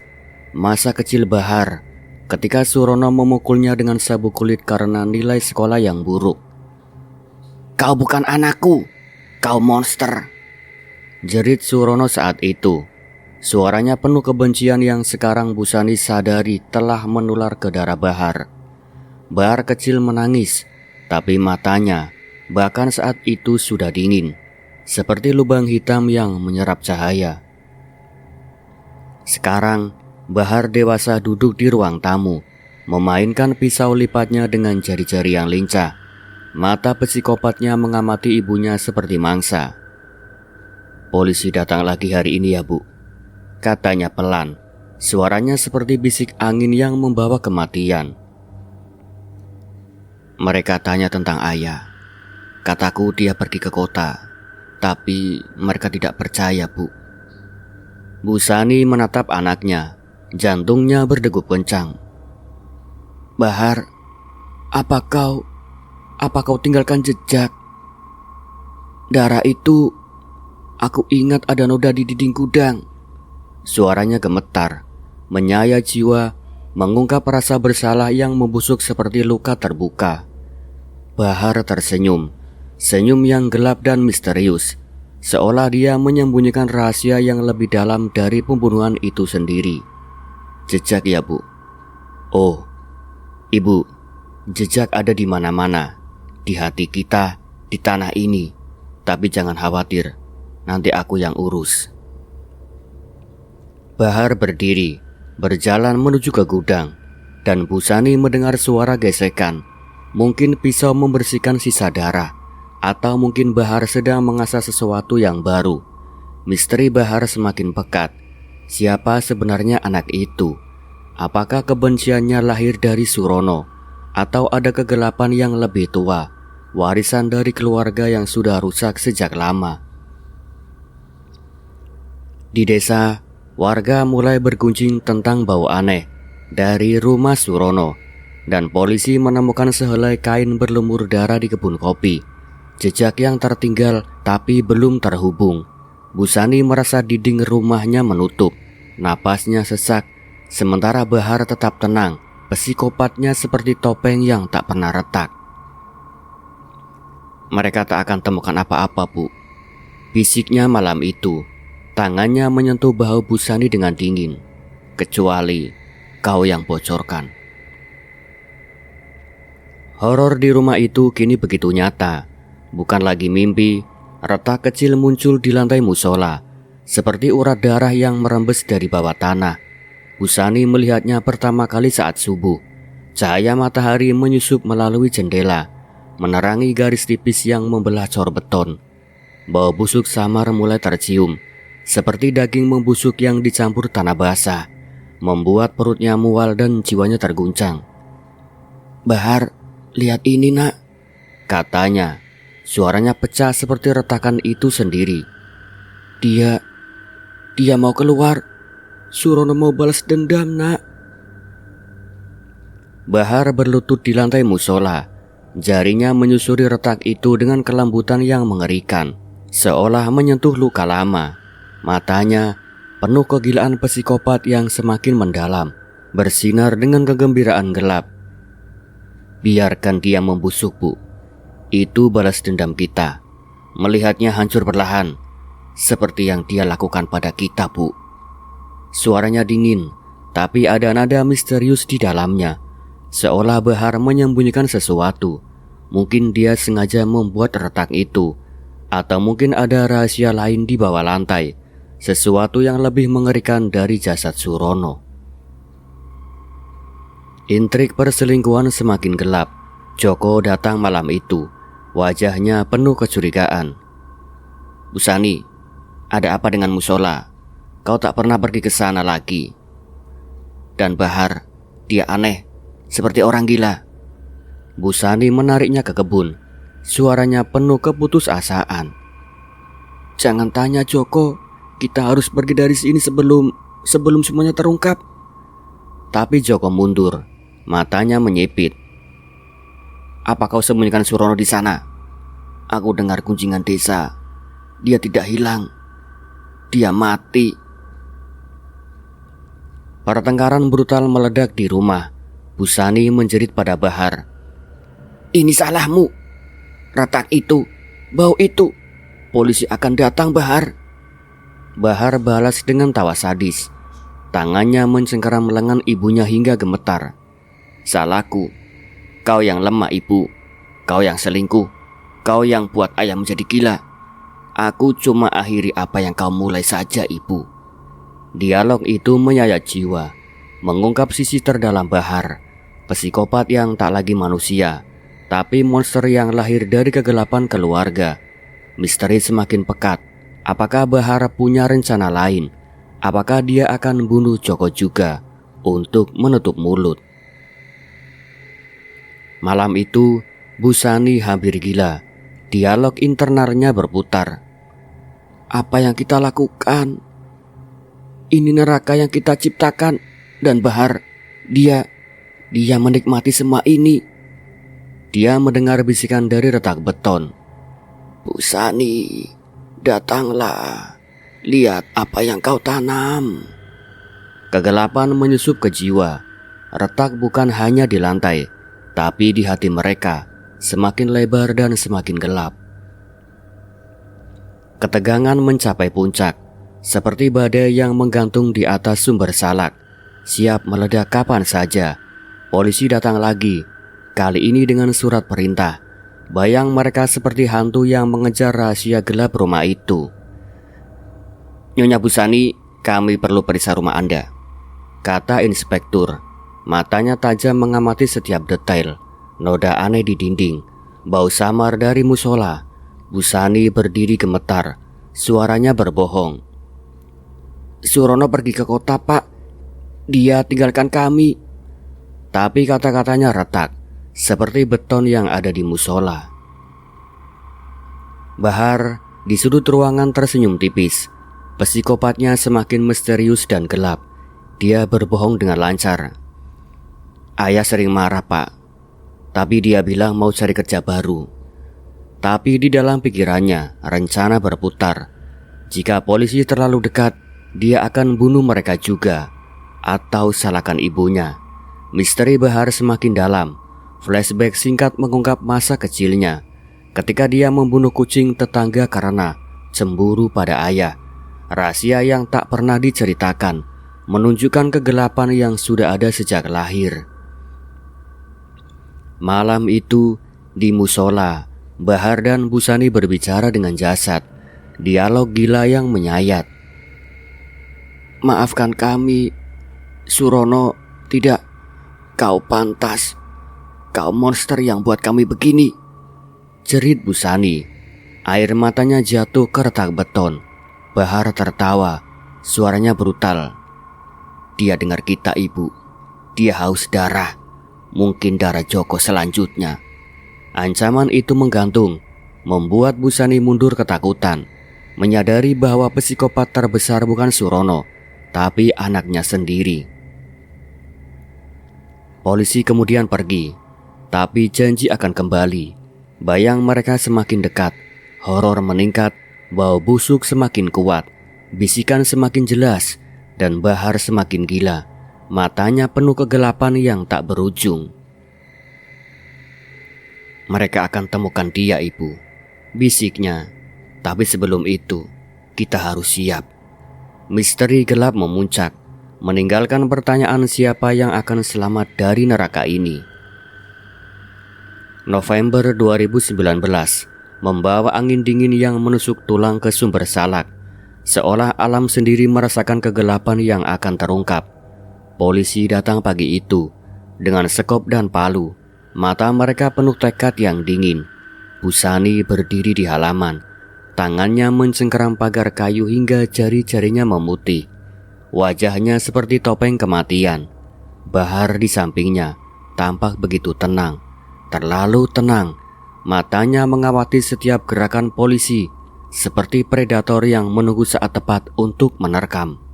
Masa kecil Bahar, ketika Surono memukulnya dengan sabuk kulit karena nilai sekolah yang buruk. Kau bukan anakku, kau monster, jerit Surono saat itu. Suaranya penuh kebencian yang sekarang Busani sadari telah menular ke darah Bahar. Bahar kecil menangis, tapi matanya bahkan saat itu sudah dingin, seperti lubang hitam yang menyerap cahaya. Sekarang Bahar dewasa duduk di ruang tamu, memainkan pisau lipatnya dengan jari-jari yang lincah. Mata psikopatnya mengamati ibunya seperti mangsa. Polisi datang lagi hari ini ya, Bu, katanya pelan. Suaranya seperti bisik angin yang membawa kematian. Mereka tanya tentang ayah. Kataku dia pergi ke kota, tapi mereka tidak percaya, Bu. Busani menatap anaknya. Jantungnya berdegup kencang. Bahar, apa kau tinggalkan jejak? Darah itu, aku ingat ada noda di dinding gudang. Suaranya gemetar, menyayat jiwa, mengungkap rasa bersalah yang membusuk seperti luka terbuka. Bahar tersenyum. Senyum yang gelap dan misterius, seolah dia menyembunyikan rahasia yang lebih dalam dari pembunuhan itu sendiri. Jejak ya, Bu? Oh, Ibu, jejak ada di mana-mana, di hati kita, di tanah ini. Tapi jangan khawatir, nanti aku yang urus. Bahar berdiri, berjalan menuju ke gudang, dan Bu Sani mendengar suara gesekan. Mungkin pisau membersihkan sisa darah, atau mungkin Bahar sedang mengasah sesuatu yang baru. Misteri Bahar semakin pekat. Siapa sebenarnya anak itu? Apakah kebenciannya lahir dari Surono, atau ada kegelapan yang lebih tua, warisan dari keluarga yang sudah rusak sejak lama? Di desa, warga mulai bergunjing tentang bau aneh dari rumah Surono, dan polisi menemukan sehelai kain berlumur darah di kebun kopi. Jejak yang tertinggal tapi belum terhubung. Bu Sani merasa dinding rumahnya menutup. Napasnya sesak, sementara Bahar tetap tenang. Psikopatnya seperti topeng yang tak pernah retak. Mereka tak akan temukan apa-apa, Bu, bisiknya malam itu. Tangannya menyentuh bahu Bu Sani dengan dingin. Kecuali kau yang bocorkan. Horor di rumah itu kini begitu nyata. Bukan lagi mimpi. Retak kecil muncul di lantai musola, seperti urat darah yang merembes dari bawah tanah. Bu Sani melihatnya pertama kali saat subuh. Cahaya matahari menyusup melalui jendela, menerangi garis tipis yang membelah cor beton. Bau busuk samar mulai tercium, seperti daging membusuk yang dicampur tanah basah, membuat perutnya mual dan jiwanya terguncang. "Bahar, lihat ini, Nak," katanya. Suaranya pecah seperti retakan itu sendiri. Dia mau keluar. Surono mau balas dendam, Nak." Bahar berlutut di lantai musola. Jarinya menyusuri retak itu dengan kelembutan yang mengerikan, seolah menyentuh luka lama. Matanya penuh kegilaan psikopat yang semakin mendalam, bersinar dengan kegembiraan gelap. "Biarkan dia membusuk, Bu. Itu balas dendam kita. Melihatnya hancur perlahan, seperti yang dia lakukan pada kita, Bu." Suaranya dingin, tapi ada nada misterius di dalamnya, seolah Bahar menyembunyikan sesuatu. Mungkin dia sengaja membuat retak itu, atau mungkin ada rahasia lain di bawah lantai, sesuatu yang lebih mengerikan dari jasad Surono. Intrik perselingkuhan semakin gelap. Joko datang malam itu. Wajahnya penuh kecurigaan. "Bu Sani, ada apa dengan musola? Kau tak pernah pergi ke sana lagi." "Dan Bahar, dia aneh, seperti orang gila." Bu Sani menariknya ke kebun. Suaranya penuh keputusasaan. "Jangan tanya, Joko. Kita harus pergi dari sini sebelum semuanya terungkap." Tapi Joko mundur. Matanya menyipit. "Apa kau sembunyikan Surono di sana? Aku dengar gunjingan desa. Dia tidak hilang. Dia mati." Pertengkaran brutal meledak di rumah. Bu Sani menjerit pada Bahar. "Ini salahmu. Retak itu, bau itu. Polisi akan datang, Bahar." Bahar balas dengan tawa sadis. Tangannya mencengkeram lengan ibunya hingga gemetar. "Salahku. Kau yang lemah, Ibu. Kau yang selingkuh. Kau yang buat ayah menjadi gila. Aku cuma akhiri apa yang kau mulai saja, Ibu." Dialog itu menyayat jiwa, mengungkap sisi terdalam Bahar. Psikopat yang tak lagi manusia, tapi monster yang lahir dari kegelapan keluarga. Misteri semakin pekat. Apakah Bahar punya rencana lain? Apakah dia akan bunuh Joko juga untuk menutup mulut? Malam itu, Bu Sani hampir gila. Dialog internalnya berputar. "Apa yang kita lakukan? Ini neraka yang kita ciptakan. Dan Bahar, dia menikmati semua ini." Dia mendengar bisikan dari retak beton. "Bu Sani, datanglah. Lihat apa yang kau tanam." Kegelapan menyusup ke jiwa. Retak bukan hanya di lantai, tapi di hati mereka, semakin lebar dan semakin gelap. Ketegangan mencapai puncak, seperti badai yang menggantung di atas sumber salak, siap meledak kapan saja. Polisi datang lagi, kali ini dengan surat perintah. Bayang mereka seperti hantu yang mengejar rahasia gelap rumah itu. "Nyonya Busani, kami perlu periksa rumah Anda," kata inspektur. Matanya tajam mengamati setiap detail. Noda aneh di dinding, bau samar dari musola. Busani berdiri gemetar, suaranya berbohong. "Surono pergi ke kota, Pak. Dia tinggalkan kami." Tapi kata-katanya retak, seperti beton yang ada di musola. Bahar di sudut ruangan tersenyum tipis. Psikopatnya semakin misterius dan gelap. Dia berbohong dengan lancar. "Ayah sering marah, Pak. Tapi dia bilang mau cari kerja baru." Tapi di dalam pikirannya, rencana berputar. Jika polisi terlalu dekat, dia akan bunuh mereka juga, atau salahkan ibunya. Misteri Bahar semakin dalam. Flashback singkat mengungkap masa kecilnya, ketika dia membunuh kucing tetangga karena cemburu pada ayah. Rahasia yang tak pernah diceritakan, menunjukkan kegelapan yang sudah ada sejak lahir. Malam itu, di musola, Bahar dan Busani berbicara dengan jasad. Dialog gila yang menyayat. "Maafkan kami, Surono. Tidak, kau pantas. Kau monster yang buat kami begini," jerit Busani. Air matanya jatuh ke retak beton. Bahar tertawa, suaranya brutal. "Dia dengar kita, Ibu. Dia haus darah. Mungkin darah Joko selanjutnya." Ancaman itu menggantung, membuat Busani mundur ketakutan, menyadari bahwa psikopat terbesar bukan Surono, tapi anaknya sendiri. Polisi kemudian pergi, tapi janji akan kembali. Bayang mereka semakin dekat, horor meningkat, bau busuk semakin kuat, bisikan semakin jelas, dan Bahar semakin gila. Matanya penuh kegelapan yang tak berujung. "Mereka akan temukan dia, Ibu," bisiknya. "Tapi sebelum itu, kita harus siap." Misteri gelap memuncak, meninggalkan pertanyaan siapa yang akan selamat dari neraka ini. November 2019 membawa angin dingin yang menusuk tulang ke sumber salak, seolah alam sendiri merasakan kegelapan yang akan terungkap. Polisi datang pagi itu dengan sekop dan palu. Mata mereka penuh tekad yang dingin. Busani berdiri di halaman. Tangannya mencengkeram pagar kayu hingga jari-jarinya memutih. Wajahnya seperti topeng kematian. Bahar di sampingnya tampak begitu tenang, terlalu tenang. Matanya mengawati setiap gerakan polisi, seperti predator yang menunggu saat tepat untuk menerkam.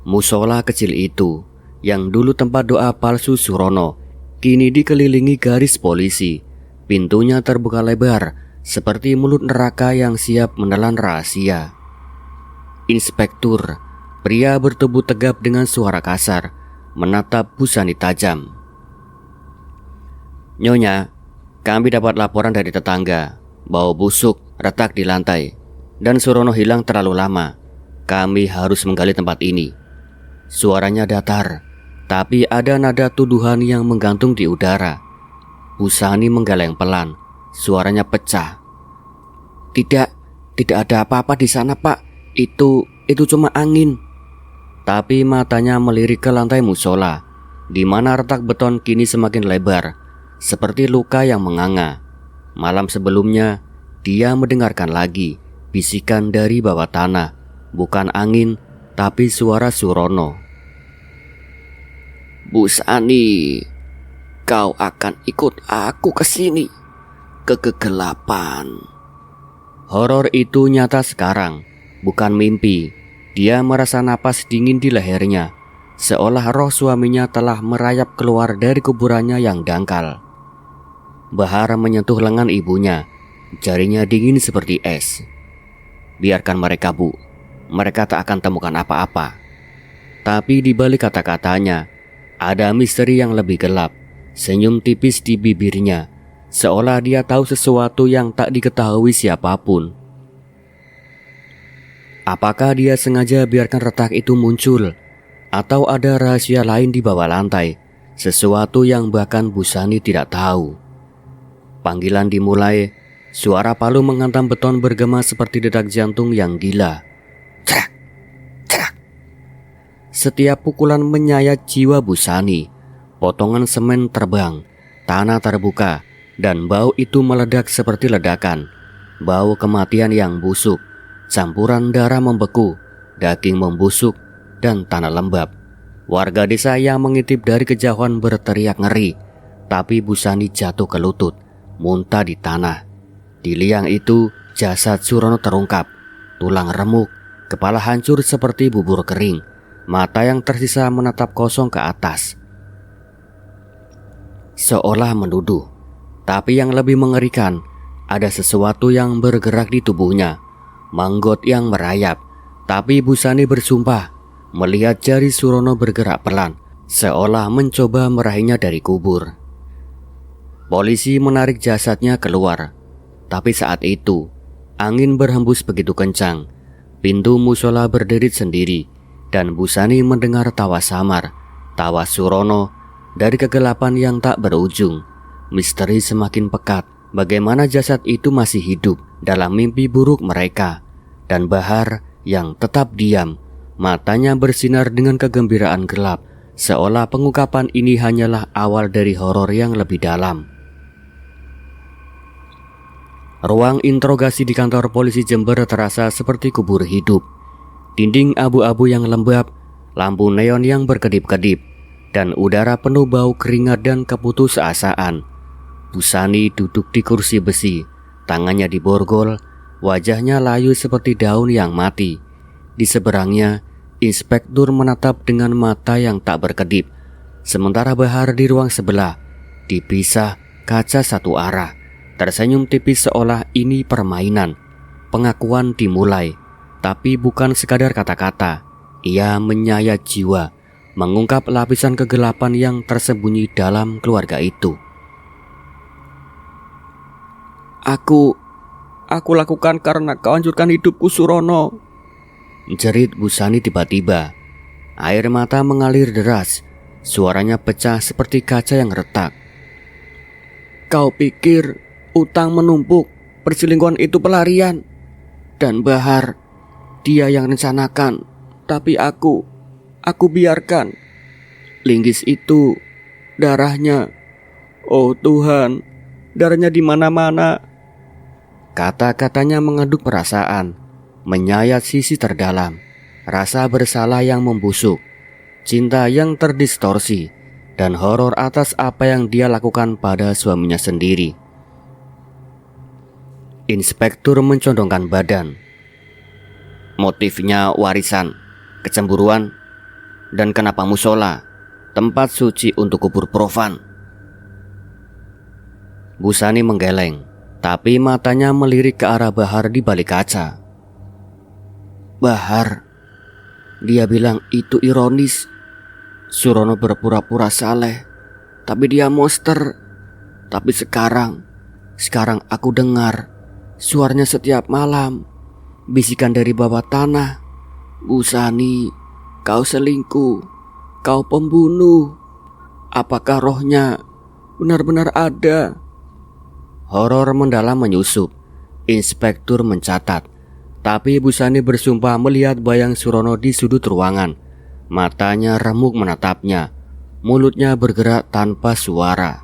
Musola kecil itu, yang dulu tempat doa palsu Surono, kini dikelilingi garis polisi. Pintunya terbuka lebar, seperti mulut neraka yang siap menelan rahasia. Inspektur, pria bertubuh tegap dengan suara kasar, menatap Busani tajam. "Nyonya, kami dapat laporan dari tetangga. Bau busuk retak di lantai, dan Surono hilang terlalu lama. Kami harus menggali tempat ini." Suaranya datar, tapi ada nada tuduhan yang menggantung di udara. Busani menggeleng pelan, suaranya pecah. Tidak ada apa-apa di sana, Pak. Itu cuma angin." Tapi matanya melirik ke lantai musola, di mana retak beton kini semakin lebar, seperti luka yang menganga. Malam sebelumnya, dia mendengarkan lagi bisikan dari bawah tanah, bukan angin, tapi suara Surono. "Busani, kau akan ikut aku ke sini, ke kegelapan." Horor itu nyata sekarang, bukan mimpi. Dia merasa napas dingin di lehernya, seolah roh suaminya telah merayap keluar dari kuburannya yang dangkal. Bahar menyentuh lengan ibunya, jarinya dingin seperti es. "Biarkan mereka, Bu. Mereka tak akan temukan apa-apa." Tapi di balik kata-katanya, ada misteri yang lebih gelap. Senyum tipis di bibirnya, seolah dia tahu sesuatu yang tak diketahui siapapun. Apakah dia sengaja biarkan retak itu muncul? Atau ada rahasia lain di bawah lantai? Sesuatu yang bahkan Busani tidak tahu. Panggilan dimulai. Suara palu menghantam beton bergema seperti detak jantung yang gila. Cerak, cerak. Setiap pukulan menyayat jiwa Busani. Potongan semen terbang, tanah terbuka, dan bau itu meledak seperti ledakan. Bau kematian yang busuk, campuran darah membeku, daging membusuk, dan tanah lembab. Warga desa yang mengintip dari kejauhan berteriak ngeri, tapi Busani jatuh ke lutut, muntah di tanah. Di liang itu, jasad Surono terungkap, tulang remuk, kepala hancur seperti bubur kering, mata yang tersisa menatap kosong ke atas. Seolah menuduh, tapi yang lebih mengerikan, ada sesuatu yang bergerak di tubuhnya, manggot yang merayap. Tapi Busani bersumpah melihat jari Surono bergerak pelan, seolah mencoba meraihnya dari kubur. Polisi menarik jasadnya keluar. Tapi saat itu, angin berhembus begitu kencang, pintu musola berderit sendiri, dan Busani mendengar tawa samar, tawa Surono dari kegelapan yang tak berujung. Misteri semakin pekat, bagaimana jasad itu masih hidup dalam mimpi buruk mereka. Dan Bahar yang tetap diam, matanya bersinar dengan kegembiraan gelap, seolah pengungkapan ini hanyalah awal dari horor yang lebih dalam. Ruang interogasi di kantor polisi Jember terasa seperti kubur hidup. Dinding abu-abu yang lembab, lampu neon yang berkedip-kedip, dan udara penuh bau keringat dan keputusasaan. Busani duduk di kursi besi, tangannya diborgol, wajahnya layu seperti daun yang mati. Di seberangnya, inspektur menatap dengan mata yang tak berkedip. Sementara Bahar di ruang sebelah, dipisah kaca satu arah, tersenyum tipis seolah ini permainan. Pengakuan dimulai, tapi bukan sekadar kata-kata. Ia menyayat jiwa, mengungkap lapisan kegelapan yang tersembunyi dalam keluarga itu. Aku lakukan karena kau hancurkan hidupku, Surono, jerit Busani tiba-tiba. Air mata mengalir deras, suaranya pecah seperti kaca yang retak. Kau pikir utang menumpuk, perselingkuhan itu pelarian, dan Bahar, dia yang rencanakan, tapi aku biarkan. Linggis itu, darahnya, oh Tuhan, darahnya di mana-mana. Kata-katanya mengaduk perasaan, menyayat sisi terdalam, rasa bersalah yang membusuk, cinta yang terdistorsi, dan horor atas apa yang dia lakukan pada suaminya sendiri. Inspektur mencondongkan badan. Motifnya warisan, kecemburuan, dan kenapa musola, tempat suci untuk kubur profan? Busani menggeleng, tapi matanya melirik ke arah Bahar di balik kaca. Bahar, dia bilang itu ironis. Surono berpura-pura saleh, tapi dia monster. Tapi sekarang aku dengar suaranya setiap malam, bisikan dari bawah tanah. Busani, kau selingkuh, kau pembunuh. Apakah rohnya benar-benar ada? Horor mendalam menyusup. Inspektur mencatat, tapi Busani bersumpah melihat bayang Surono di sudut ruangan. Matanya remuk menatapnya, mulutnya bergerak tanpa suara.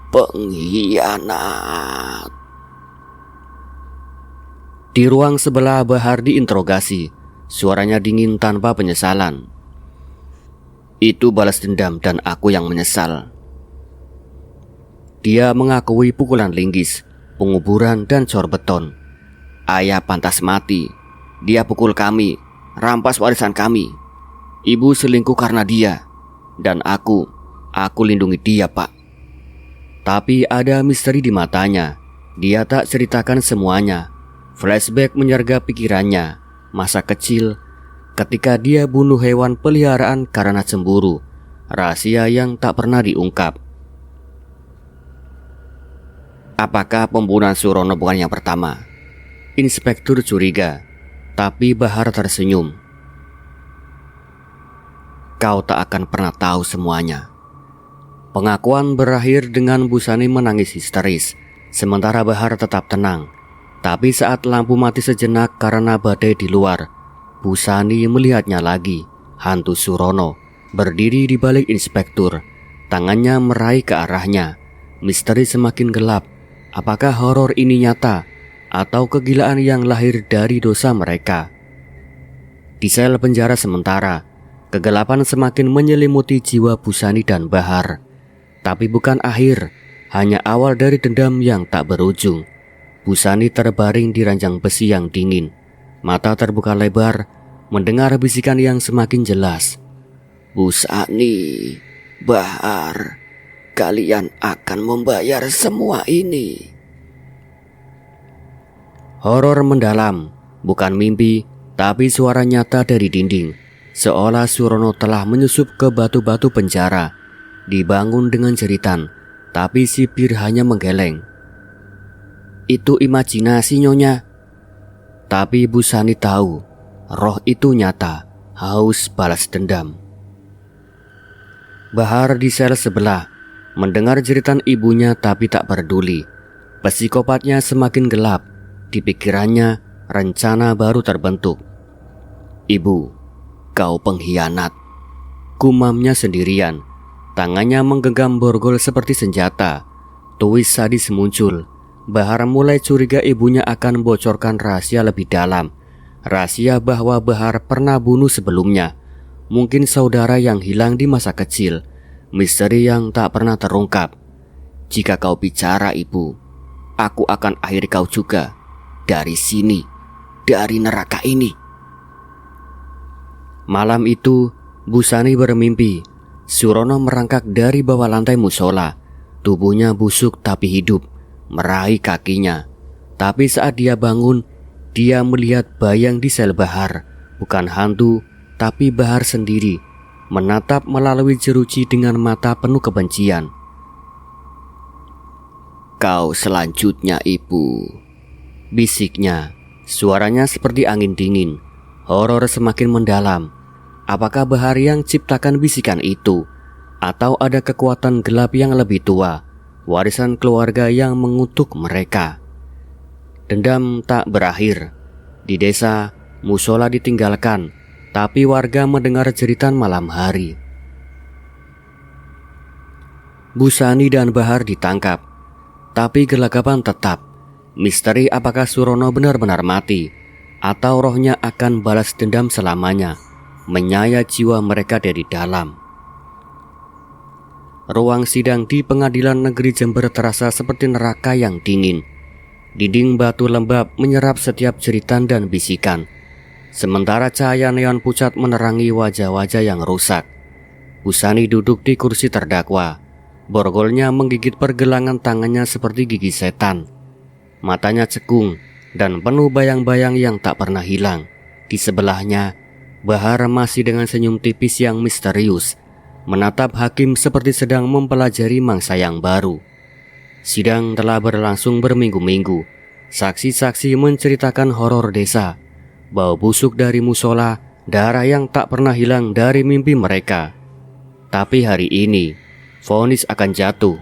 Pengkhianat. Di ruang sebelah Bahar diinterogasi. Suaranya dingin tanpa penyesalan. Itu balas dendam dan aku yang menyesal. Dia mengakui pukulan linggis, penguburan dan cor beton. Ayah pantas mati. Dia pukul kami, rampas warisan kami. Ibu selingkuh karena dia. Dan aku lindungi dia, Pak. Tapi ada misteri di matanya. Dia tak ceritakan semuanya. Flashback menyergap pikirannya. Masa kecil, ketika dia bunuh hewan peliharaan karena cemburu. Rahasia yang tak pernah diungkap. Apakah pembunuhan Surono bukan yang pertama? Inspektur curiga. Tapi Bahar tersenyum. Kau tak akan pernah tahu semuanya. Pengakuan berakhir dengan Busani menangis histeris, sementara Bahar tetap tenang. Tapi saat lampu mati sejenak karena badai di luar, Busani melihatnya lagi. Hantu Surono berdiri di balik inspektur, tangannya meraih ke arahnya. Misteri semakin gelap. Apakah horor ini nyata atau kegilaan yang lahir dari dosa mereka? Di sel penjara sementara, kegelapan semakin menyelimuti jiwa Busani dan Bahar. Tapi bukan akhir, hanya awal dari dendam yang tak berujung. Busani terbaring di ranjang besi yang dingin. Mata terbuka lebar, mendengar bisikan yang semakin jelas. Busani, Bahar, kalian akan membayar semua ini. Horor mendalam, bukan mimpi, tapi suara nyata dari dinding. Seolah Surono telah menyusup ke batu-batu penjara. Dibangun dengan jeritan, tapi sipir hanya menggeleng. Itu imajinasi, Nyonya. Tapi Busani tahu, roh itu nyata, haus balas dendam. Bahar di sel sebelah, mendengar jeritan ibunya tapi tak peduli. Psikopatnya semakin gelap. Di pikirannya, rencana baru terbentuk. Ibu, kau pengkhianat, gumamnya sendirian. Tangannya menggenggam borgol seperti senjata. Tuis sadis muncul. Bahar mulai curiga ibunya akan membocorkan rahasia lebih dalam. Rahasia bahwa Bahar pernah bunuh sebelumnya. Mungkin saudara yang hilang di masa kecil. Misteri yang tak pernah terungkap. Jika kau bicara, Ibu, aku akan akhiri kau juga. Dari sini, dari neraka ini. Malam itu, Busani bermimpi. Surono merangkak dari bawah lantai musola. Tubuhnya busuk tapi hidup, meraih kakinya. Tapi saat dia bangun, dia melihat bayang di sel Bahar. Bukan hantu, tapi Bahar sendiri, menatap melalui jeruji dengan mata penuh kebencian. Kau selanjutnya, Ibu, bisiknya. Suaranya seperti angin dingin. Horor semakin mendalam. Apakah Bahar yang ciptakan bisikan itu? Atau ada kekuatan gelap yang lebih tua, warisan keluarga yang mengutuk mereka? Dendam tak berakhir. Di desa, musola ditinggalkan, tapi warga mendengar jeritan malam hari. Busani dan Bahar ditangkap, tapi gelagapan tetap. Misteri apakah Surono benar-benar mati, atau rohnya akan balas dendam selamanya, menyayat jiwa mereka dari dalam. Ruang sidang di Pengadilan Negeri Jember terasa seperti neraka yang dingin. Dinding batu lembab menyerap setiap jeritan dan bisikan. Sementara cahaya neon pucat menerangi wajah-wajah yang rusak. Busani duduk di kursi terdakwa. Borgolnya menggigit pergelangan tangannya seperti gigi setan. Matanya cekung dan penuh bayang-bayang yang tak pernah hilang. Di sebelahnya, Bahar masih dengan senyum tipis yang misterius, menatap hakim seperti sedang mempelajari mangsa yang baru. Sidang telah berlangsung berminggu-minggu. Saksi-saksi menceritakan horor desa, bau busuk dari musola, darah yang tak pernah hilang dari mimpi mereka. Tapi hari ini, vonis akan jatuh.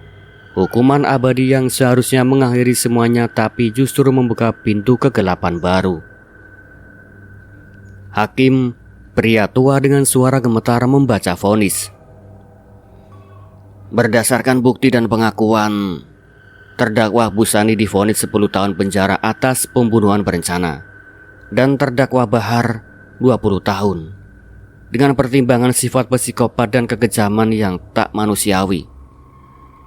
Hukuman abadi yang seharusnya mengakhiri semuanya, tapi justru membuka pintu kegelapan baru. Hakim, pria tua dengan suara gemetar, membaca vonis. Berdasarkan bukti dan pengakuan, terdakwa Busani divonis 10 tahun penjara atas pembunuhan berencana, dan terdakwa Bahar 20 tahun. Dengan pertimbangan sifat psikopat dan kekejaman yang tak manusiawi.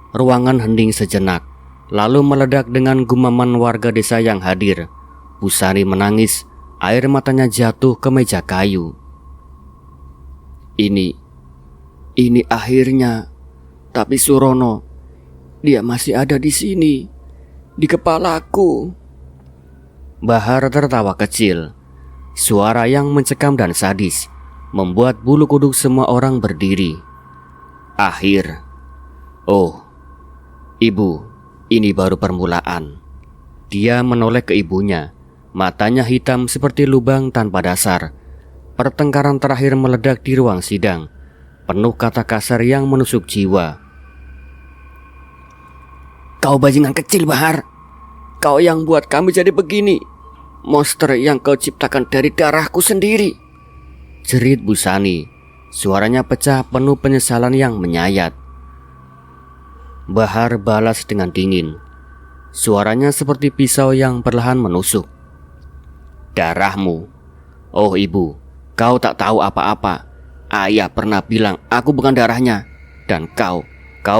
Ruangan hening sejenak, lalu meledak dengan gumaman warga desa yang hadir. Busani menangis, air matanya jatuh ke meja kayu. Ini akhirnya. Tapi Surono, dia masih ada di sini, di kepalaku. Bahar tertawa kecil. Suara yang mencekam dan sadis membuat bulu kuduk semua orang berdiri. Akhir. Oh, Ibu, ini baru permulaan. Dia menoleh ke ibunya. Matanya hitam seperti lubang tanpa dasar. Pertengkaran terakhir meledak di ruang sidang, penuh kata kasar yang menusuk jiwa. Kau bajingan kecil, Bahar. Kau yang buat kami jadi begini. Monster yang kau ciptakan dari darahku sendiri, jerit Busani. Suaranya pecah penuh penyesalan yang menyayat. Bahar balas dengan dingin. Suaranya seperti pisau yang perlahan menusuk. Darahmu? Oh ibu, kau tak tahu apa-apa. Ayah pernah bilang aku bukan darahnya. Dan kau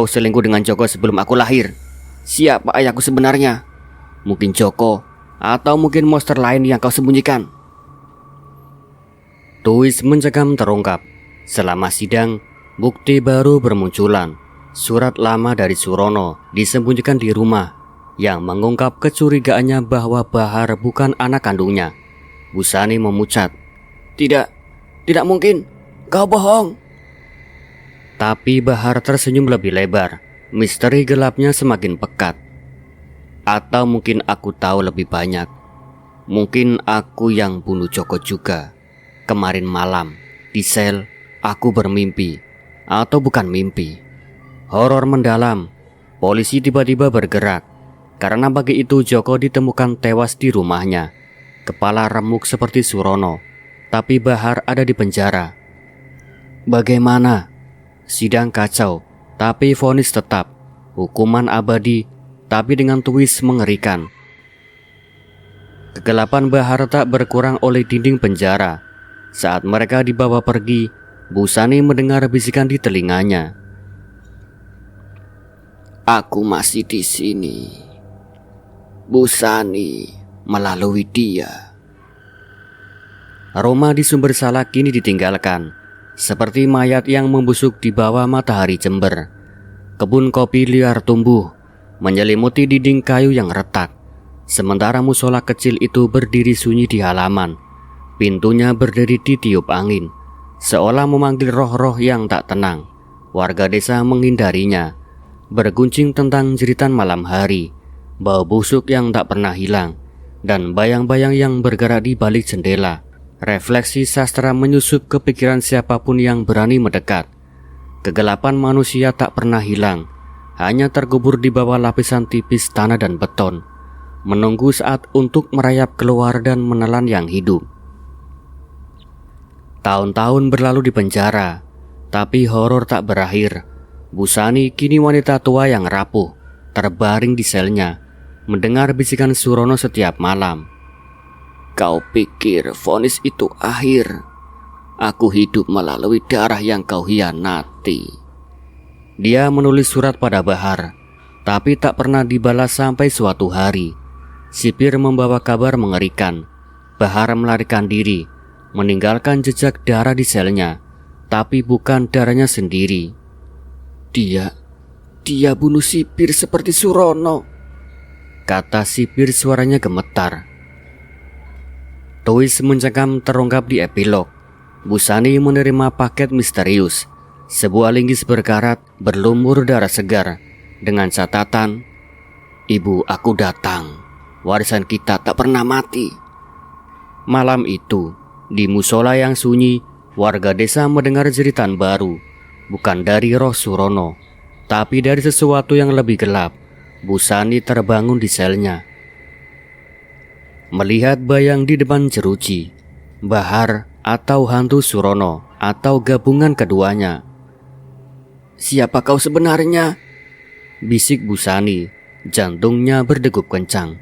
selingkuh dengan Joko sebelum aku lahir. Siapa ayahku sebenarnya? Mungkin Joko, atau mungkin monster lain yang kau sembunyikan. Tuis mencekam terungkap. Selama sidang, bukti baru bermunculan. Surat lama dari Surono disembunyikan di rumah yang mengungkap kecurigaannya bahwa Bahar bukan anak kandungnya. Busani memucat. Tidak mungkin. Kau bohong. Tapi Bahar tersenyum lebih lebar. Misteri gelapnya semakin pekat. Atau mungkin aku tahu lebih banyak. Mungkin aku yang bunuh Joko juga. Kemarin malam di sel aku bermimpi. Atau bukan mimpi. Horor mendalam. Polisi tiba-tiba bergerak. Karena pagi itu Joko ditemukan tewas di rumahnya. Kepala remuk seperti Surono. Tapi Bahar ada di penjara. Bagaimana? Sidang kacau, tapi vonis tetap. Hukuman abadi, tapi dengan twist mengerikan. Kegelapan Bahar tak berkurang oleh dinding penjara. Saat mereka dibawa pergi, Busani mendengar bisikan di telinganya. Aku masih di sini. Busani melalui dia. Roma di sumber salak kini ditinggalkan, seperti mayat yang membusuk di bawah matahari Jember. Kebun kopi liar tumbuh, menyelimuti dinding kayu yang retak. Sementara musola kecil itu berdiri sunyi di halaman. Pintunya berdiri ditiup angin, seolah memanggil roh-roh yang tak tenang. Warga desa menghindarinya, berguncing tentang jeritan malam hari, bau busuk yang tak pernah hilang, dan bayang-bayang yang bergerak di balik jendela. Refleksi sastra menyusup ke pikiran siapapun yang berani mendekat. Kegelapan manusia tak pernah hilang, hanya terkubur di bawah lapisan tipis tanah dan beton, menunggu saat untuk merayap keluar dan menelan yang hidup. Tahun-tahun berlalu di penjara, tapi horor tak berakhir. Busani kini wanita tua yang rapuh, terbaring di selnya, mendengar bisikan Surono setiap malam. Kau pikir vonis itu akhir? Aku hidup melalui darah yang kau hianati. Dia menulis surat pada Bahar, tapi tak pernah dibalas sampai suatu hari. Sipir membawa kabar mengerikan. Bahar melarikan diri, meninggalkan jejak darah di selnya, tapi bukan darahnya sendiri. Dia bunuh sipir seperti Surono, kata sipir, suaranya gemetar. Tuis mencekam terungkap di epilog. Busani menerima paket misterius, sebuah linggis berkarat berlumur darah segar, dengan catatan, "Ibu, aku datang. Warisan kita tak pernah mati." Malam itu, di musola yang sunyi, warga desa mendengar jeritan baru, bukan dari roh Surono, tapi dari sesuatu yang lebih gelap. Busani terbangun di selnya, melihat bayang di depan jeruji. Bahar atau hantu Surono, atau gabungan keduanya. "Siapa kau sebenarnya?" bisik Busani, jantungnya berdegup kencang.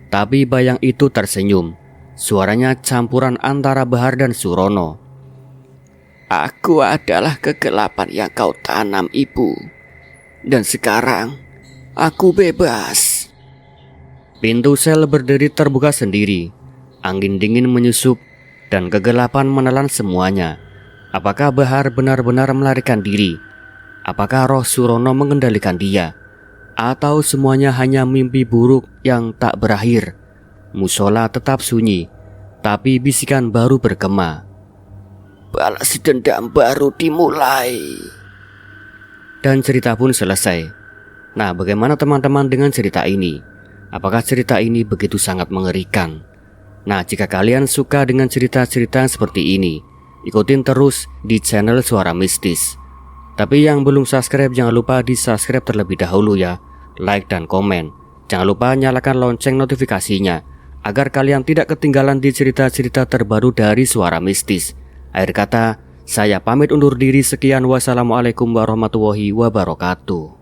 Tapi bayang itu tersenyum. Suaranya campuran antara Bahar dan Surono. "Aku adalah kegelapan yang kau tanam, Ibu. Dan sekarang aku bebas." Pintu sel berdiri terbuka sendiri. Angin dingin menyusup dan kegelapan menelan semuanya. Apakah Bahar benar-benar melarikan diri? Apakah roh Surono mengendalikan dia? Atau semuanya hanya mimpi buruk yang tak berakhir? Musola tetap sunyi, tapi bisikan baru bergema. Balas dendam baru dimulai. Dan cerita pun selesai. Nah, bagaimana teman-teman dengan cerita ini? Apakah cerita ini begitu sangat mengerikan? Nah, jika kalian suka dengan cerita-cerita seperti ini, ikutin terus di channel Suara Mistis. Tapi yang belum subscribe jangan lupa di subscribe terlebih dahulu ya. Like dan komen. Jangan lupa nyalakan lonceng notifikasinya agar kalian tidak ketinggalan di cerita-cerita terbaru dari Suara Mistis. Akhir kata, saya pamit undur diri. Sekian, wassalamualaikum warahmatullahi wabarakatuh.